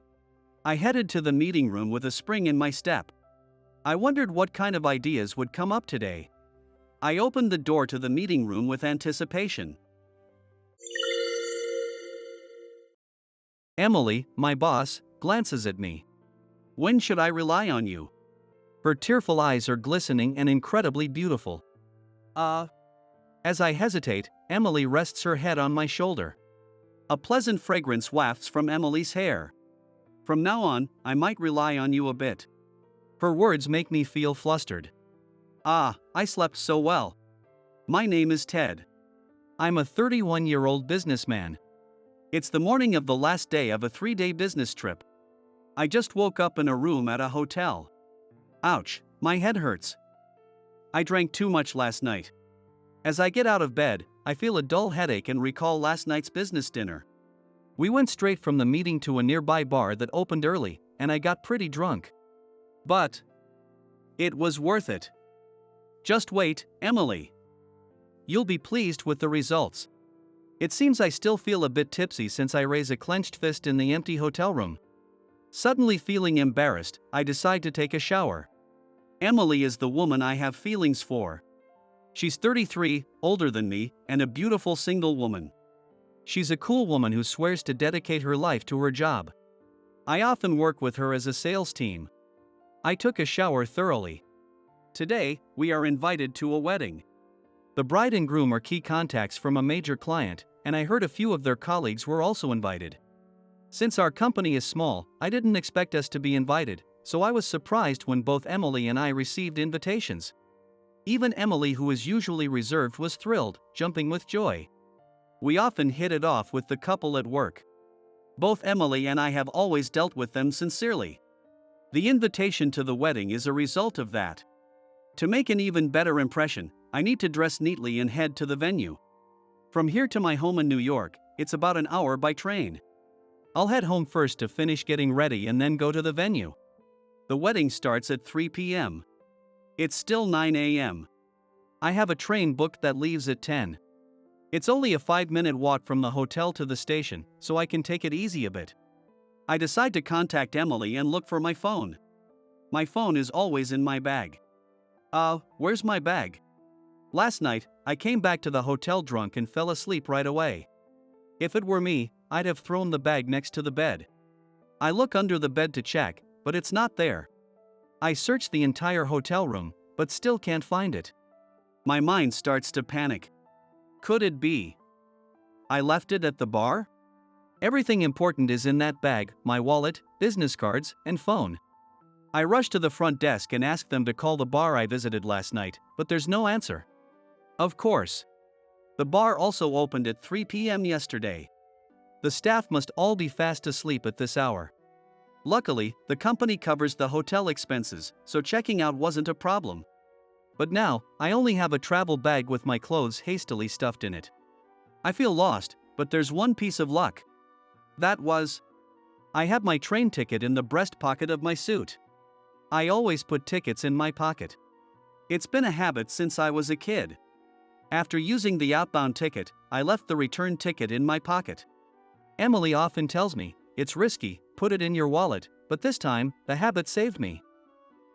Speaker 1: I headed to the meeting room with a spring in my step. I wondered what kind of ideas would come up today. I opened the door to the meeting room with anticipation. Emily, my boss, glances at me. When should I rely on you? Her tearful eyes are glistening and incredibly beautiful. As I hesitate, Emily rests her head on my shoulder. A pleasant fragrance wafts from Emily's hair. From now on, I might rely on you a bit. Her words make me feel flustered. I slept so well. My name is Ted. I'm a 31-year-old businessman. It's the morning of the last day of a 3-day business trip. I just woke up in a room at a hotel. Ouch, my head hurts. I drank too much last night. As I get out of bed, I feel a dull headache and recall last night's business dinner. We went straight from the meeting to a nearby bar that opened early, and I got pretty drunk. But it was worth it. Just wait, Emily. You'll be pleased with the results. It seems I still feel a bit tipsy since I raise a clenched fist in the empty hotel room. Suddenly feeling embarrassed, I decide to take a shower. Emily is the woman I have feelings for. She's 33, older than me, and a beautiful single woman. She's a cool woman who swears to dedicate her life to her job. I often work with her as a sales team. I took a shower thoroughly. Today, we are invited to a wedding. The bride and groom are key contacts from a major client, and I heard a few of their colleagues were also invited. Since our company is small, I didn't expect us to be invited, so I was surprised when both Emily and I received invitations. Even Emily, who is usually reserved, was thrilled, jumping with joy. We often hit it off with the couple at work. Both Emily and I have always dealt with them sincerely. The invitation to the wedding is a result of that. To make an even better impression, I need to dress neatly and head to the venue. From here to my home in New York, it's about an hour by train. I'll head home first to finish getting ready and then go to the venue. The wedding starts at 3 p.m. It's still 9 a.m. I have a train booked that leaves at 10. It's only a 5-minute walk from the hotel to the station, so I can take it easy a bit. I decide to contact Emily and look for my phone. My phone is always in my bag. Where's my bag? Last night, I came back to the hotel drunk and fell asleep right away. If it were me, I'd have thrown the bag next to the bed. I look under the bed to check, but it's not there. I search the entire hotel room, but still can't find it. My mind starts to panic. Could it be I left it at the bar? Everything important is in that bag: my wallet, business cards, and phone. I rush to the front desk and ask them to call the bar I visited last night, but there's no answer. Of course. The bar also opened at 3 p.m. yesterday. The staff must all be fast asleep at this hour. Luckily, the company covers the hotel expenses, so checking out wasn't a problem. But now, I only have a travel bag with my clothes hastily stuffed in it. I feel lost, but there's one piece of luck. I have my train ticket in the breast pocket of my suit. I always put tickets in my pocket. It's been a habit since I was a kid. After using the outbound ticket, I left the return ticket in my pocket. Emily often tells me, "It's risky, put it in your wallet," but this time, the habit saved me.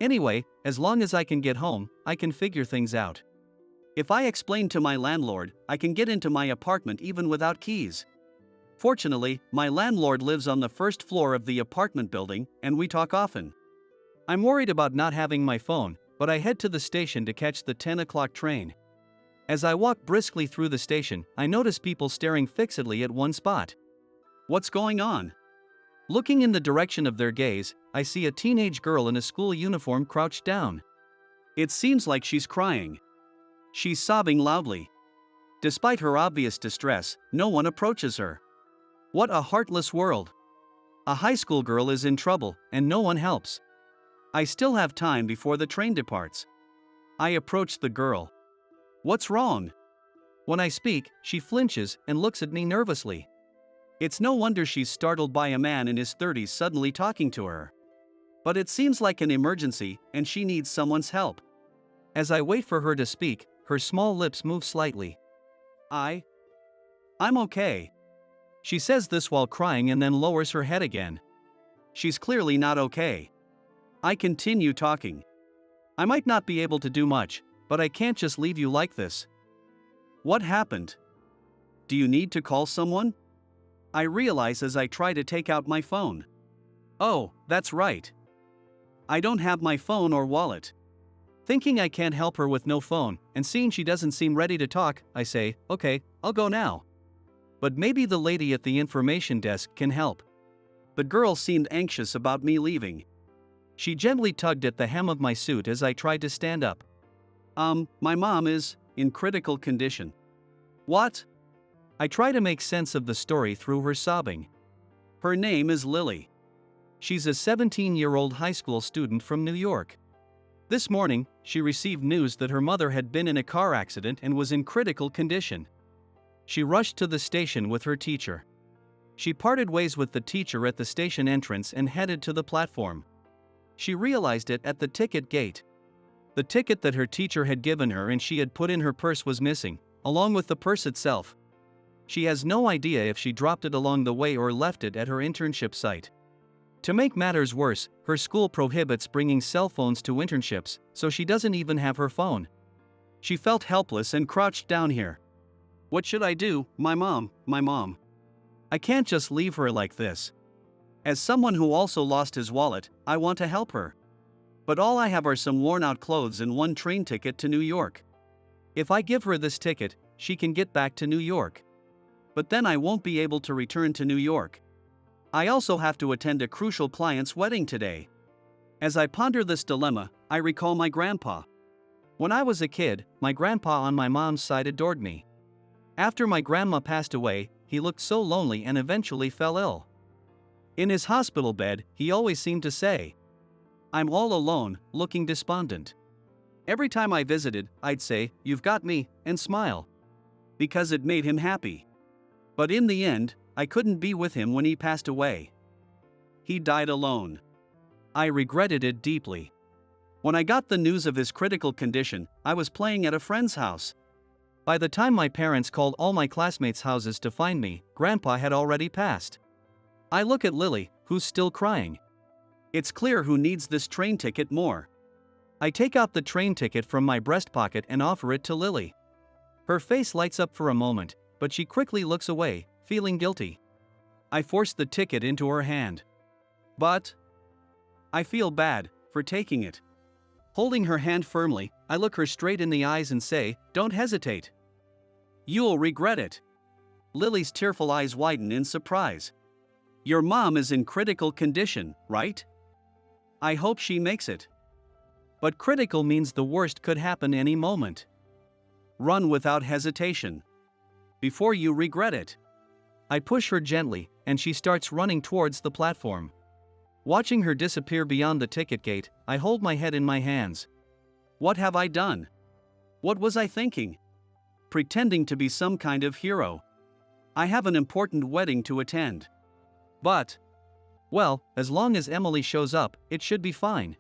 Speaker 1: Anyway, as long as I can get home, I can figure things out. If I explain to my landlord, I can get into my apartment even without keys. Fortunately, my landlord lives on the first floor of the apartment building, and we talk often. I'm worried about not having my phone, but I head to the station to catch the 10 o'clock train. As I walk briskly through the station, I notice people staring fixedly at one spot. What's going on? Looking in the direction of their gaze, I see a teenage girl in a school uniform crouched down. It seems like she's crying. She's sobbing loudly. Despite her obvious distress, no one approaches her. What a heartless world. A high school girl is in trouble, and no one helps. I still have time before the train departs. I approach the girl. What's wrong? When I speak, she flinches and looks at me nervously. It's no wonder she's startled by a man in his 30s suddenly talking to her. But it seems like an emergency, and she needs someone's help. As I wait for her to speak, her small lips move slightly. I'm okay. She says this while crying and then lowers her head again. She's clearly not okay. I continue talking. I might not be able to do much, but I can't just leave you like this. What happened? Do you need to call someone? I realize as I try to take out my phone. Oh, that's right. I don't have my phone or wallet. Thinking I can't help her with no phone, and seeing she doesn't seem ready to talk, I say, okay, I'll go now. But maybe the lady at the information desk can help. The girl seemed anxious about me leaving. She gently tugged at the hem of my suit as I tried to stand up. My mom is in critical condition. What? I try to make sense of the story through her sobbing. Her name is Lily. She's a 17-year-old high school student from New York. This morning, she received news that her mother had been in a car accident and was in critical condition. She rushed to the station with her teacher. She parted ways with the teacher at the station entrance and headed to the platform. She realized it at the ticket gate. The ticket that her teacher had given her and she had put in her purse was missing, along with the purse itself. She has no idea if she dropped it along the way or left it at her internship site. To make matters worse, her school prohibits bringing cell phones to internships, so she doesn't even have her phone. She felt helpless and crouched down here. What should I do, my mom? I can't just leave her like this. As someone who also lost his wallet, I want to help her. But all I have are some worn-out clothes and one train ticket to New York. If I give her this ticket, she can get back to New York. But then I won't be able to return to New York. I also have to attend a crucial client's wedding today. As I ponder this dilemma, I recall my grandpa. When I was a kid, my grandpa on my mom's side adored me. After my grandma passed away, he looked so lonely and eventually fell ill. In his hospital bed, he always seemed to say, "I'm all alone," looking despondent. Every time I visited, I'd say, "You've got me," and smile. Because it made him happy. But in the end, I couldn't be with him when he passed away. He died alone. I regretted it deeply. When I got the news of his critical condition, I was playing at a friend's house. By the time my parents called all my classmates' houses to find me, Grandpa had already passed. I look at Lily, who's still crying. It's clear who needs this train ticket more. I take out the train ticket from my breast pocket and offer it to Lily. Her face lights up for a moment, but she quickly looks away, feeling guilty. I force the ticket into her hand. But I feel bad for taking it. Holding her hand firmly, I look her straight in the eyes and say, "Don't hesitate. You'll regret it." Lily's tearful eyes widen in surprise. "Your mom is in critical condition, right? I hope she makes it." But critical means the worst could happen any moment. Run without hesitation. Before you regret it. I push her gently, and she starts running towards the platform. Watching her disappear beyond the ticket gate, I hold my head in my hands. What have I done? What was I thinking? Pretending to be some kind of hero. I have an important wedding to attend. But, well, as long as Emily shows up, it should be fine.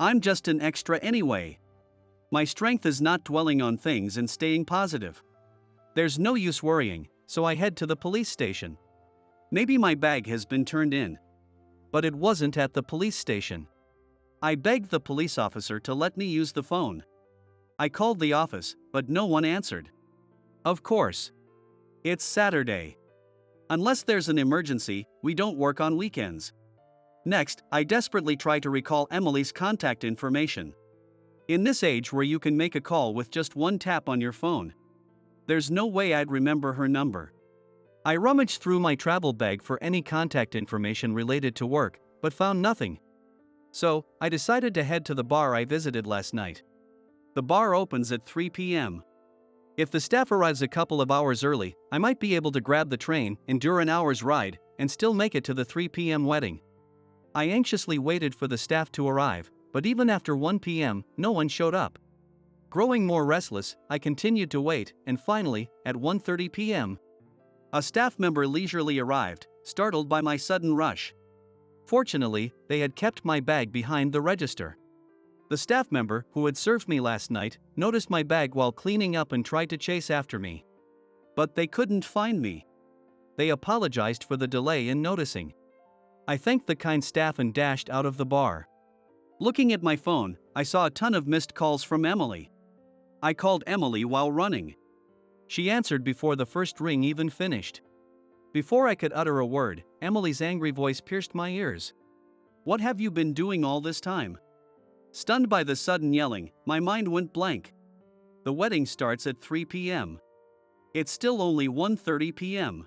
Speaker 1: I'm just an extra anyway. My strength is not dwelling on things and staying positive. There's no use worrying, so I head to the police station. Maybe my bag has been turned in. But it wasn't at the police station. I begged the police officer to let me use the phone. I called the office, but no one answered. Of course. It's Saturday. Unless there's an emergency, we don't work on weekends. Next, I desperately try to recall Emily's contact information. In this age where you can make a call with just one tap on your phone, there's no way I'd remember her number. I rummaged through my travel bag for any contact information related to work, but found nothing. So, I decided to head to the bar I visited last night. The bar opens at 3 p.m. If the staff arrives a couple of hours early, I might be able to grab the train, endure an hour's ride, and still make it to the 3 p.m. wedding. I anxiously waited for the staff to arrive, but even after 1 p.m., no one showed up. Growing more restless, I continued to wait, and finally, at 1:30 p.m., A staff member leisurely arrived, startled by my sudden rush. Fortunately, they had kept my bag behind the register. The staff member, who had served me last night, noticed my bag while cleaning up and tried to chase after me. But they couldn't find me. They apologized for the delay in noticing. I thanked the kind staff and dashed out of the bar. Looking at my phone, I saw a ton of missed calls from Emily. I called Emily while running. She answered before the first ring even finished. Before I could utter a word, Emily's angry voice pierced my ears. "What have you been doing all this time?" Stunned by the sudden yelling, my mind went blank. The wedding starts at 3 p.m. It's still only 1:30 p.m.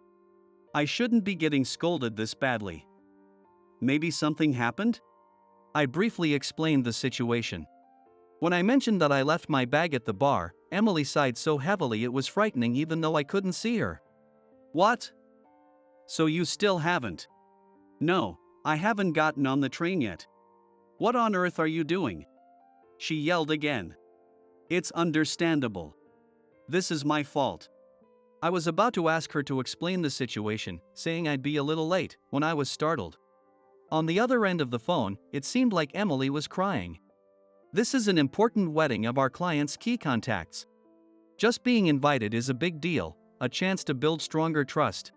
Speaker 1: I shouldn't be getting scolded this badly. Maybe something happened? I briefly explained the situation. When I mentioned that I left my bag at the bar, Emily sighed so heavily it was frightening even though I couldn't see her. "What? So you still haven't?" "No, I haven't gotten on the train yet." "What on earth are you doing?" she yelled again. "It's understandable. This is my fault." I was about to ask her to explain the situation, saying I'd be a little late, when I was startled. On the other end of the phone, it seemed like Emily was crying. "This is an important wedding of our client's key contacts. Just being invited is a big deal, a chance to build stronger trust.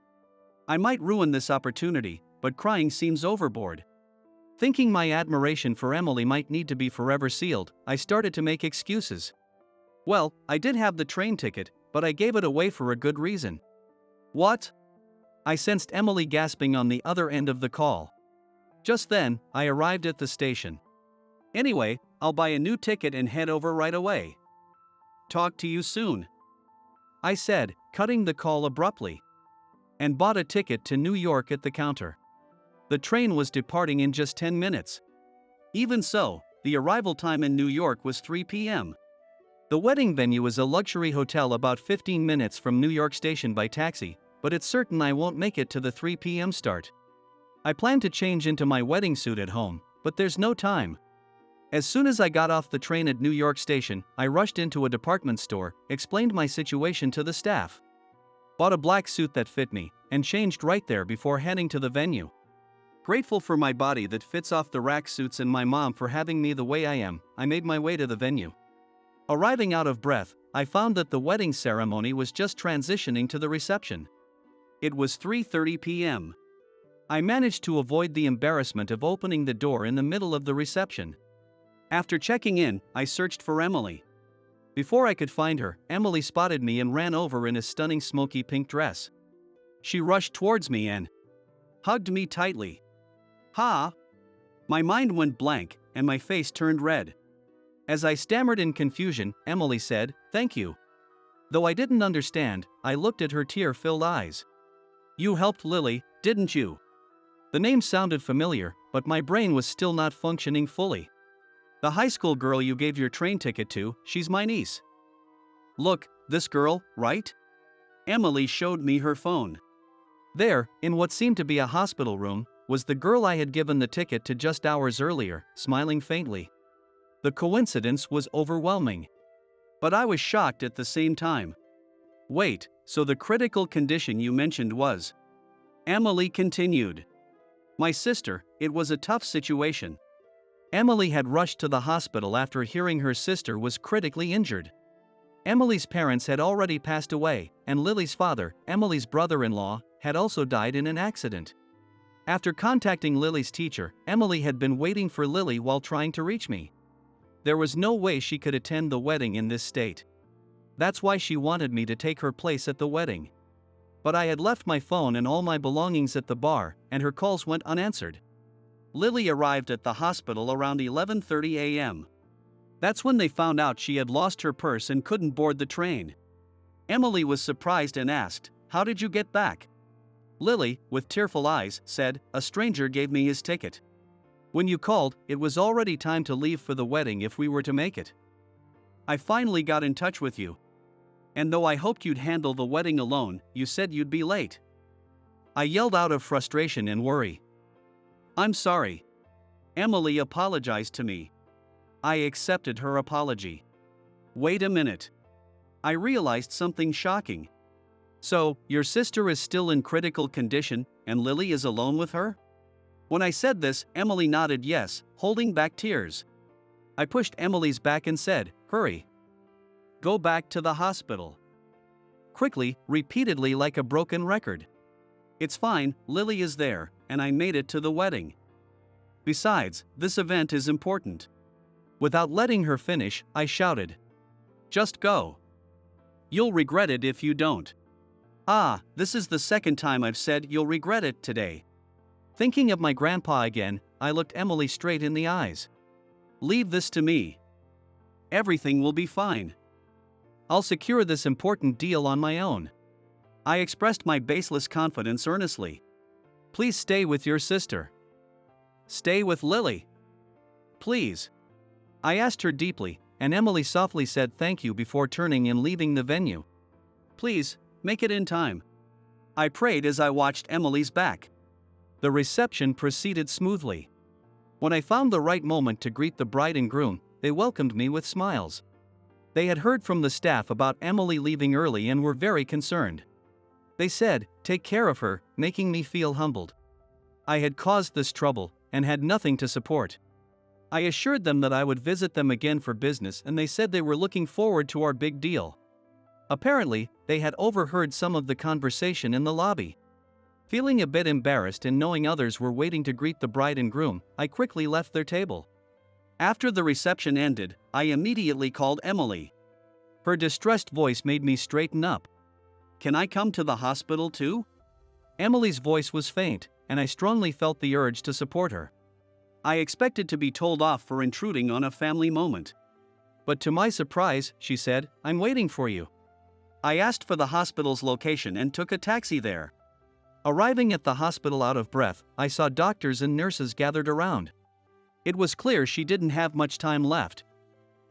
Speaker 1: I might ruin this opportunity, but crying seems overboard." Thinking my admiration for Emily might need to be forever sealed, I started to make excuses. "Well, I did have the train ticket, but I gave it away for a good reason." "What?" I sensed Emily gasping on the other end of the call. Just then, I arrived at the station. "Anyway, I'll buy a new ticket and head over right away. Talk to you soon," I said, cutting the call abruptly. And bought a ticket to New York at the counter. The train was departing in just 10 minutes. Even so, the arrival time in New York was 3 p.m. The wedding venue is a luxury hotel about 15 minutes from New York Station by taxi, but it's certain I won't make it to the 3 p.m. start. I plan to change into my wedding suit at home, but there's no time. As soon as I got off the train at New York Station, I rushed into a department store, explained my situation to the staff. Bought a black suit that fit me, and changed right there before heading to the venue. Grateful for my body that fits off the rack suits and my mom for having me the way I am, I made my way to the venue. Arriving out of breath, I found that the wedding ceremony was just transitioning to the reception. It was 3:30 p.m. I managed to avoid the embarrassment of opening the door in the middle of the reception. After checking in, I searched for Emily. Before I could find her, Emily spotted me and ran over in a stunning smoky pink dress. She rushed towards me and hugged me tightly. "Ha!" My mind went blank, and my face turned red. As I stammered in confusion, Emily said, "Thank you." Though I didn't understand, I looked at her tear-filled eyes. "You helped Lily, didn't you?" The name sounded familiar, but my brain was still not functioning fully. "The high school girl you gave your train ticket to, she's my niece." "Look, this girl, right?" Emily showed me her phone. There, in what seemed to be a hospital room, was the girl I had given the ticket to just hours earlier, smiling faintly. The coincidence was overwhelming. But I was shocked at the same time. "Wait, so the critical condition you mentioned was?" Emily continued. "My sister, it was a tough situation." Emily had rushed to the hospital after hearing her sister was critically injured. Emily's parents had already passed away, and Lily's father, Emily's brother-in-law, had also died in an accident. After contacting Lily's teacher, Emily had been waiting for Lily while trying to reach me. There was no way she could attend the wedding in this state. That's why she wanted me to take her place at the wedding. But I had left my phone and all my belongings at the bar, and her calls went unanswered. Lily arrived at the hospital around 11:30 a.m. That's when they found out she had lost her purse and couldn't board the train. Emily was surprised and asked, "How did you get back?" Lily, with tearful eyes, said, "A stranger gave me his ticket. When you called, it was already time to leave for the wedding if we were to make it. I finally got in touch with you. And though I hoped you'd handle the wedding alone, you said you'd be late." I yelled out of frustration and worry. "I'm sorry." Emily apologized to me. I accepted her apology. Wait a minute. I realized something shocking. So, your sister is still in critical condition, and Lily is alone with her? When I said this, Emily nodded yes, holding back tears. I pushed Emily's back and said, "Hurry. Go back to the hospital." Quickly, repeatedly like a broken record. "It's fine, Lily is there, and I made it to the wedding. Besides, this event is important." Without letting her finish, I shouted, "Just go. You'll regret it if you don't." Ah, this is the second time I've said you'll regret it today. Thinking of my grandpa again, I looked Emily straight in the eyes. "Leave this to me. Everything will be fine. I'll secure this important deal on my own." I expressed my baseless confidence earnestly. "Please stay with your sister. Stay with Lily. Please." I asked her deeply, and Emily softly said thank you before turning and leaving the venue. "Please, make it in time." I prayed as I watched Emily's back. The reception proceeded smoothly. When I found the right moment to greet the bride and groom, they welcomed me with smiles. They had heard from the staff about Emily leaving early and were very concerned. They said, "Take care of her," making me feel humbled. I had caused this trouble, and had nothing to support. I assured them that I would visit them again for business, and they said they were looking forward to our big deal. Apparently, they had overheard some of the conversation in the lobby. Feeling a bit embarrassed and knowing others were waiting to greet the bride and groom, I quickly left their table. After the reception ended, I immediately called Emily. Her distressed voice made me straighten up. "Can I come to the hospital too?" Emily's voice was faint, and I strongly felt the urge to support her. I expected to be told off for intruding on a family moment. But to my surprise, she said, "I'm waiting for you." I asked for the hospital's location and took a taxi there. Arriving at the hospital out of breath, I saw doctors and nurses gathered around. It was clear she didn't have much time left.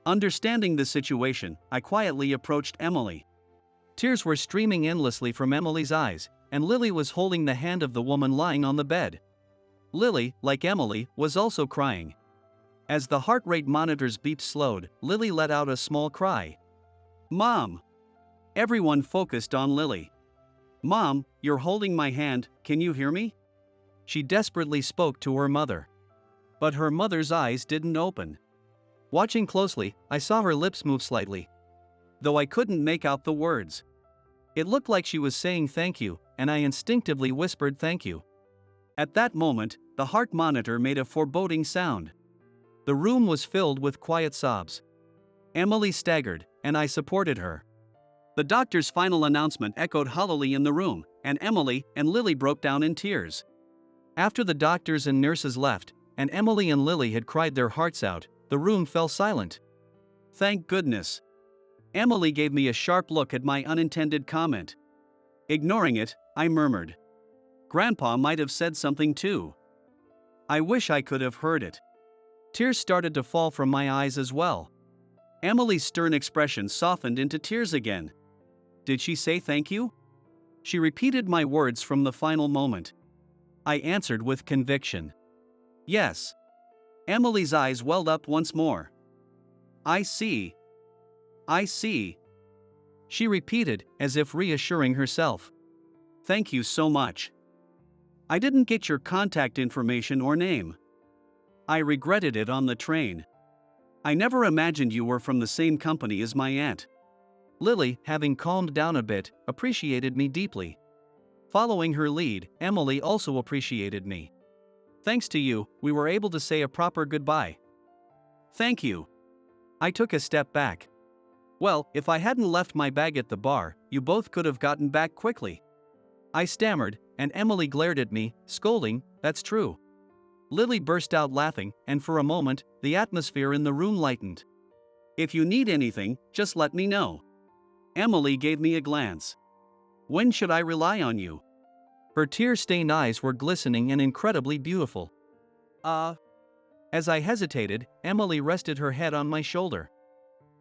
Speaker 1: Understanding the situation, I quietly approached Emily. Tears were streaming endlessly from Emily's eyes, and Lily was holding the hand of the woman lying on the bed. Lily, like Emily, was also crying. As the heart rate monitor's beep slowed, Lily let out a small cry. "Mom!" Everyone focused on Lily. "Mom, you're holding my hand, can you hear me?" She desperately spoke to her mother. But her mother's eyes didn't open. Watching closely, I saw her lips move slightly, though I couldn't make out the words. It looked like she was saying thank you, and I instinctively whispered thank you. At that moment, the heart monitor made a foreboding sound. The room was filled with quiet sobs. Emily staggered, and I supported her. The doctor's final announcement echoed hollowly in the room, and Emily and Lily broke down in tears. After the doctors and nurses left, and Emily and Lily had cried their hearts out, the room fell silent. Thank goodness. Emily gave me a sharp look at my unintended comment. Ignoring it, I murmured, "Grandpa might have said something too." I wish I could have heard it. Tears started to fall from my eyes as well. Emily's stern expression softened into tears again. Did she say thank you? She repeated my words from the final moment. I answered with conviction. Yes. Emily's eyes welled up once more. I see. I see. She repeated, as if reassuring herself. Thank you so much. I didn't get your contact information or name. I regretted it on the train. I never imagined you were from the same company as my aunt. Lily, having calmed down a bit, appreciated me deeply. Following her lead, Emily also appreciated me. Thanks to you, we were able to say a proper goodbye. Thank you. I took a step back. Well, if I hadn't left my bag at the bar, you both could have gotten back quickly. I stammered, and Emily glared at me, scolding, "That's true." Lily burst out laughing, and for a moment, the atmosphere in the room lightened. If you need anything, just let me know. Emily gave me a glance. When should I rely on you? Her tear-stained eyes were glistening and incredibly beautiful. As I hesitated, Emily rested her head on my shoulder.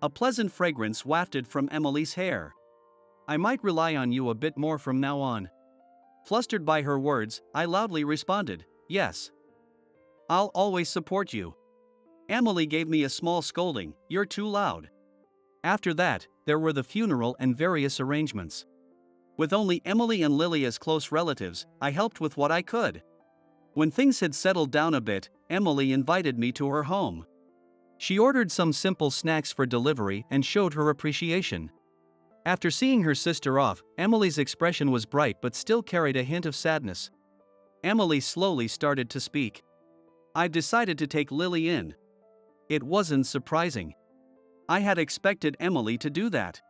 Speaker 1: A pleasant fragrance wafted from Emily's hair. I might rely on you a bit more from now on. Flustered by her words, I loudly responded, yes. I'll always support you. Emily gave me a small scolding, "You're too loud." After that, there were the funeral and various arrangements. With only Emily and Lily as close relatives, I helped with what I could. When things had settled down a bit, Emily invited me to her home. She ordered some simple snacks for delivery and showed her appreciation. After seeing her sister off, Emily's expression was bright but still carried a hint of sadness. Emily slowly started to speak. I decided to take Lily in. It wasn't surprising. I had expected Emily to do that.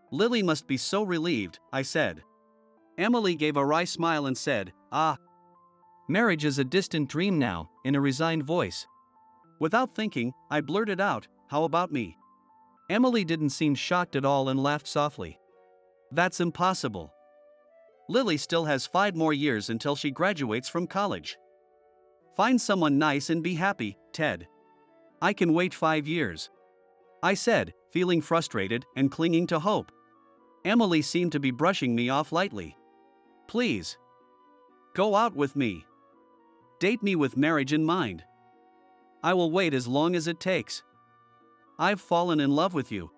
Speaker 1: Lily must be so relieved, I said. Emily gave a wry smile and said, "Ah, marriage is a distant dream now," in a resigned voice. Without thinking, I blurted out, "How about me?" Emily didn't seem shocked at all and laughed softly. "That's impossible. Lily still has 5 more years until she graduates from college. Find someone nice and be happy, Ted. I can wait 5 years." I said, feeling frustrated and clinging to hope. Emily seemed to be brushing me off lightly. "Please. Go out with me. Date me with marriage in mind. I will wait as long as it takes. I've fallen in love with you."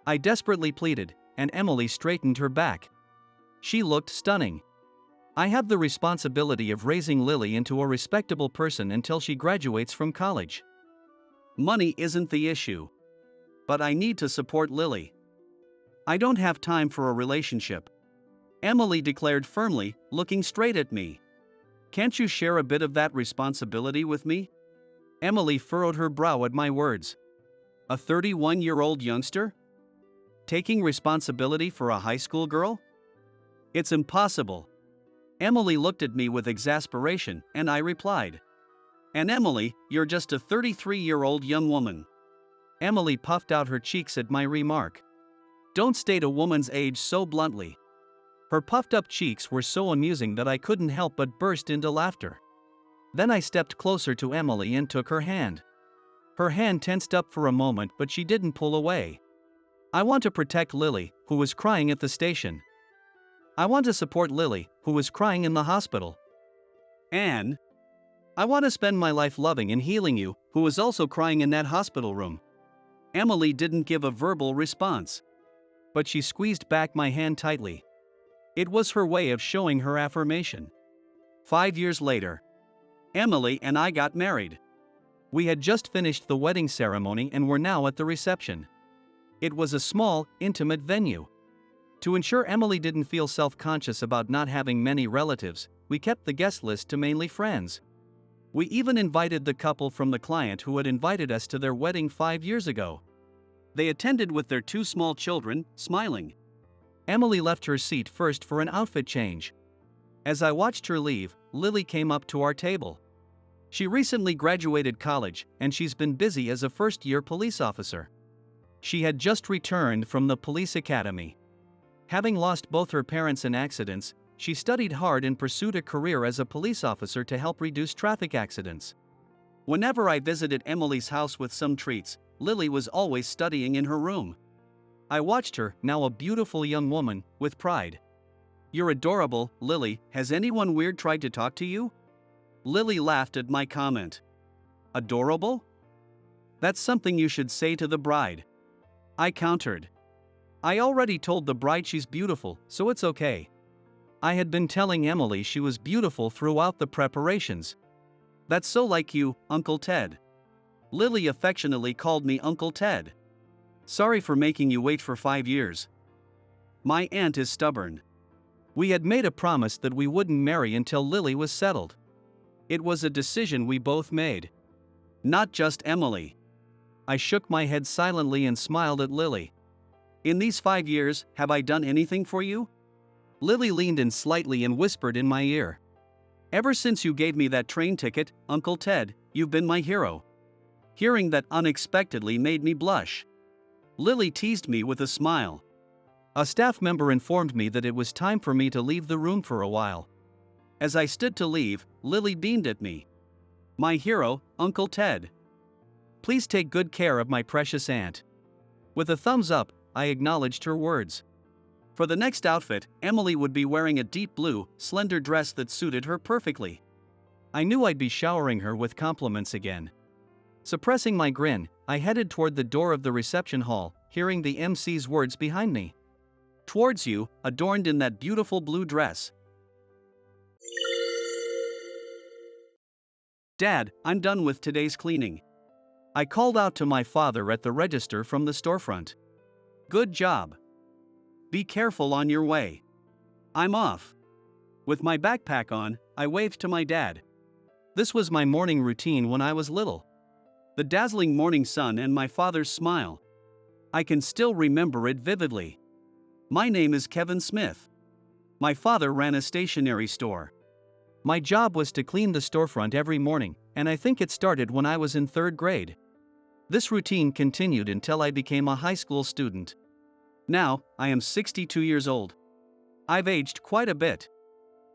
Speaker 1: I desperately pleaded, and Emily straightened her back. She looked stunning. "I have the responsibility of raising Lily into a respectable person until she graduates from college. Money isn't the issue. But I need to support Lily. I don't have time for a relationship," Emily declared firmly, looking straight at me. "Can't you share a bit of that responsibility with me?" Emily furrowed her brow at my words. A 31-year-old youngster? Taking responsibility for a high school girl? It's impossible. Emily looked at me with exasperation, and I replied. "And Emily, you're just a 33-year-old young woman." Emily puffed out her cheeks at my remark. Don't state a woman's age so bluntly. Her puffed-up cheeks were so amusing that I couldn't help but burst into laughter. Then I stepped closer to Emily and took her hand. Her hand tensed up for a moment, but she didn't pull away. "I want to protect Lily, who was crying at the station. I want to support Lily, who was crying in the hospital. And I want to spend my life loving and healing you, who was also crying in that hospital room." Emily didn't give a verbal response. But she squeezed back my hand tightly. It was her way of showing her affirmation. 5 years later, Emily and I got married. We had just finished the wedding ceremony and were now at the reception. It was a small, intimate venue. To ensure Emily didn't feel self-conscious about not having many relatives, we kept the guest list to mainly friends. We even invited the couple from the client who had invited us to their wedding 5 years ago. They attended with their 2 small children, smiling. Emily left her seat first for an outfit change. As I watched her leave, Lily came up to our table. She recently graduated college, and she's been busy as a first-year police officer. She had just returned from the police academy. Having lost both her parents in accidents, she studied hard and pursued a career as a police officer to help reduce traffic accidents. Whenever I visited Emily's house with some treats, Lily was always studying in her room. I watched her, now a beautiful young woman, with pride. "You're adorable, Lily. Has anyone weird tried to talk to you?" Lily laughed at my comment. "Adorable? That's something you should say to the bride," I countered. "I already told the bride she's beautiful, so it's okay." I had been telling Emily she was beautiful throughout the preparations. "That's so like you, Uncle Ted." Lily affectionately called me Uncle Ted. "Sorry for making you wait for 5 years. My aunt is stubborn." We had made a promise that we wouldn't marry until Lily was settled. It was a decision we both made. Not just Emily. I shook my head silently and smiled at Lily. "In these 5 years, have I done anything for you?" Lily leaned in slightly and whispered in my ear. "Ever since you gave me that train ticket, Uncle Ted, you've been my hero." Hearing that unexpectedly made me blush. Lily teased me with a smile. A staff member informed me that it was time for me to leave the room for a while. As I stood to leave, Lily beamed at me. "My hero, Uncle Ted. Please take good care of my precious aunt." With a thumbs up, I acknowledged her words. For the next outfit, Emily would be wearing a deep blue, slender dress that suited her perfectly. I knew I'd be showering her with compliments again. Suppressing my grin, I headed toward the door of the reception hall, hearing the MC's words behind me. towards you, adorned in that beautiful blue dress. Dad, I'm done with today's cleaning. I called out to my father at the register from the storefront. Good job. Be careful on your way. I'm off. With my backpack on, I waved to my dad. This was my morning routine when I was little. The dazzling morning sun and my father's smile. I can still remember it vividly. My name is Kevin Smith. My father ran a stationery store. My job was to clean the storefront every morning, and I think it started when I was in 3rd grade. This routine continued until I became a high school student. Now, I am 62 years old. I've aged quite a bit.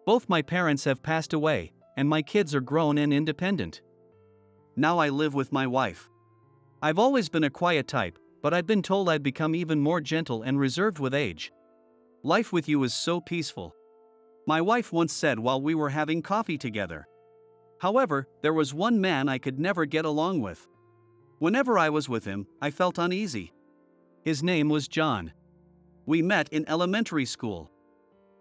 Speaker 1: Both my parents have passed away, and my kids are grown and independent. Now I live with my wife. I've always been a quiet type, but I've been told I'd become even more gentle and reserved with age. Life with you is so peaceful. My wife once said while we were having coffee together. However, there was one man I could never get along with. Whenever I was with him, I felt uneasy. His name was John. We met in elementary school.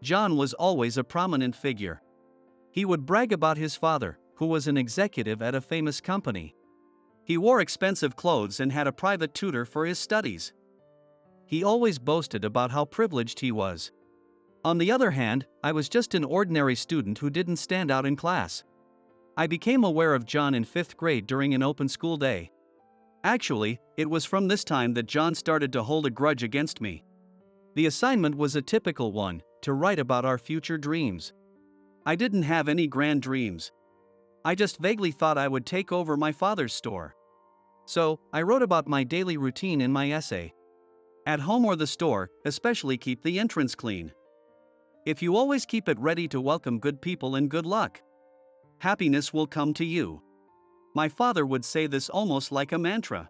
Speaker 1: John was always a prominent figure. He would brag about his father, who was an executive at a famous company. He wore expensive clothes and had a private tutor for his studies. He always boasted about how privileged he was. On the other hand, I was just an ordinary student who didn't stand out in class. I became aware of John in 5th grade during an open school day. Actually, it was from this time that John started to hold a grudge against me. The assignment was a typical one, to write about our future dreams. I didn't have any grand dreams. I just vaguely thought I would take over my father's store. So, I wrote about my daily routine in my essay. At home or the store, especially keep the entrance clean. If you always keep it ready to welcome good people and good luck, happiness will come to you. My father would say this almost like a mantra.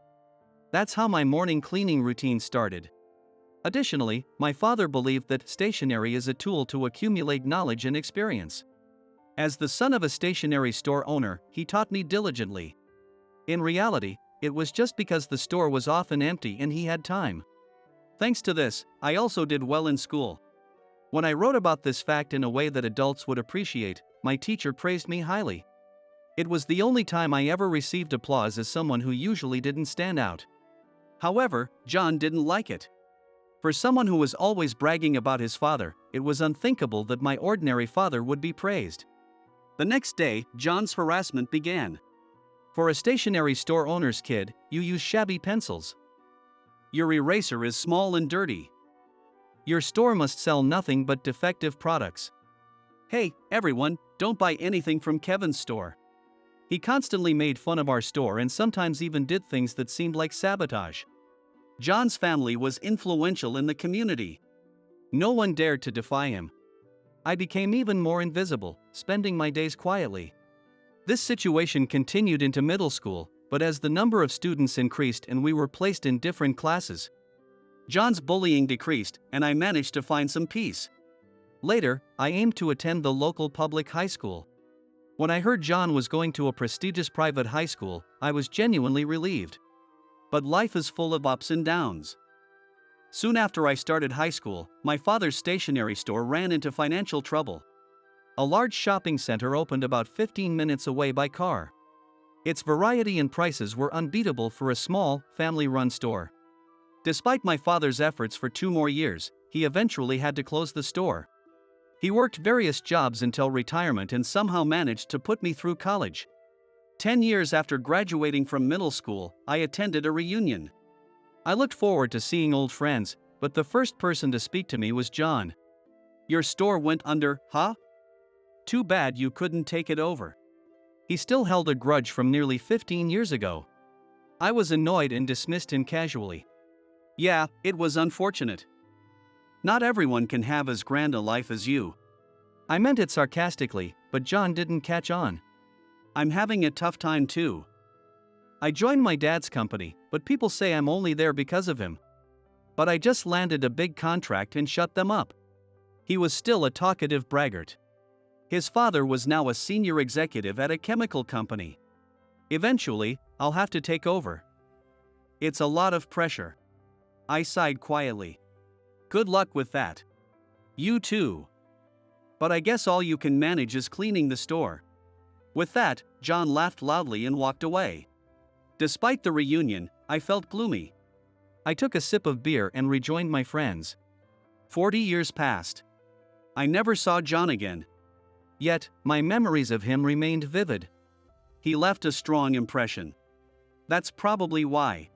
Speaker 1: That's how my morning cleaning routine started. Additionally, my father believed that stationery is a tool to accumulate knowledge and experience. As the son of a stationery store owner, he taught me diligently. In reality, it was just because the store was often empty and he had time. Thanks to this, I also did well in school. When I wrote about this fact in a way that adults would appreciate, my teacher praised me highly. It was the only time I ever received applause as someone who usually didn't stand out. However, John didn't like it. For someone who was always bragging about his father, it was unthinkable that my ordinary father would be praised. The next day, John's harassment began. For a stationery store owner's kid, you use shabby pencils. Your eraser is small and dirty. Your store must sell nothing but defective products. Hey, everyone, don't buy anything from Kevin's store. He constantly made fun of our store and sometimes even did things that seemed like sabotage. John's family was influential in the community. No one dared to defy him. I became even more invisible, spending my days quietly. This situation continued into middle school, but as the number of students increased and we were placed in different classes, John's bullying decreased and I managed to find some peace. Later, I aimed to attend the local public high school. When I heard John was going to a prestigious private high school, I was genuinely relieved. But life is full of ups and downs. Soon after I started high school, my father's stationery store ran into financial trouble. A large shopping center opened about 15 minutes away by car. Its variety and prices were unbeatable for a small, family-run store. Despite my father's efforts for 2 more years, he eventually had to close the store. He worked various jobs until retirement and somehow managed to put me through college. 10 years after graduating from middle school, I attended a reunion. I looked forward to seeing old friends, but the first person to speak to me was John. Your store went under, huh? Too bad you couldn't take it over. He still held a grudge from nearly 15 years ago. I was annoyed and dismissed him casually. Yeah, it was unfortunate. Not everyone can have as grand a life as you. I meant it sarcastically, but John didn't catch on. I'm having a tough time too. I joined my dad's company, but people say I'm only there because of him. But I just landed a big contract and shut them up. He was still a talkative braggart. His father was now a senior executive at a chemical company. Eventually, I'll have to take over. It's a lot of pressure. I sighed quietly. Good luck with that. You too. But I guess all you can manage is cleaning the store. With that, John laughed loudly and walked away. Despite the reunion, I felt gloomy. I took a sip of beer and rejoined my friends. 40 years passed. I never saw John again. Yet, my memories of him remained vivid. He left a strong impression. That's probably why.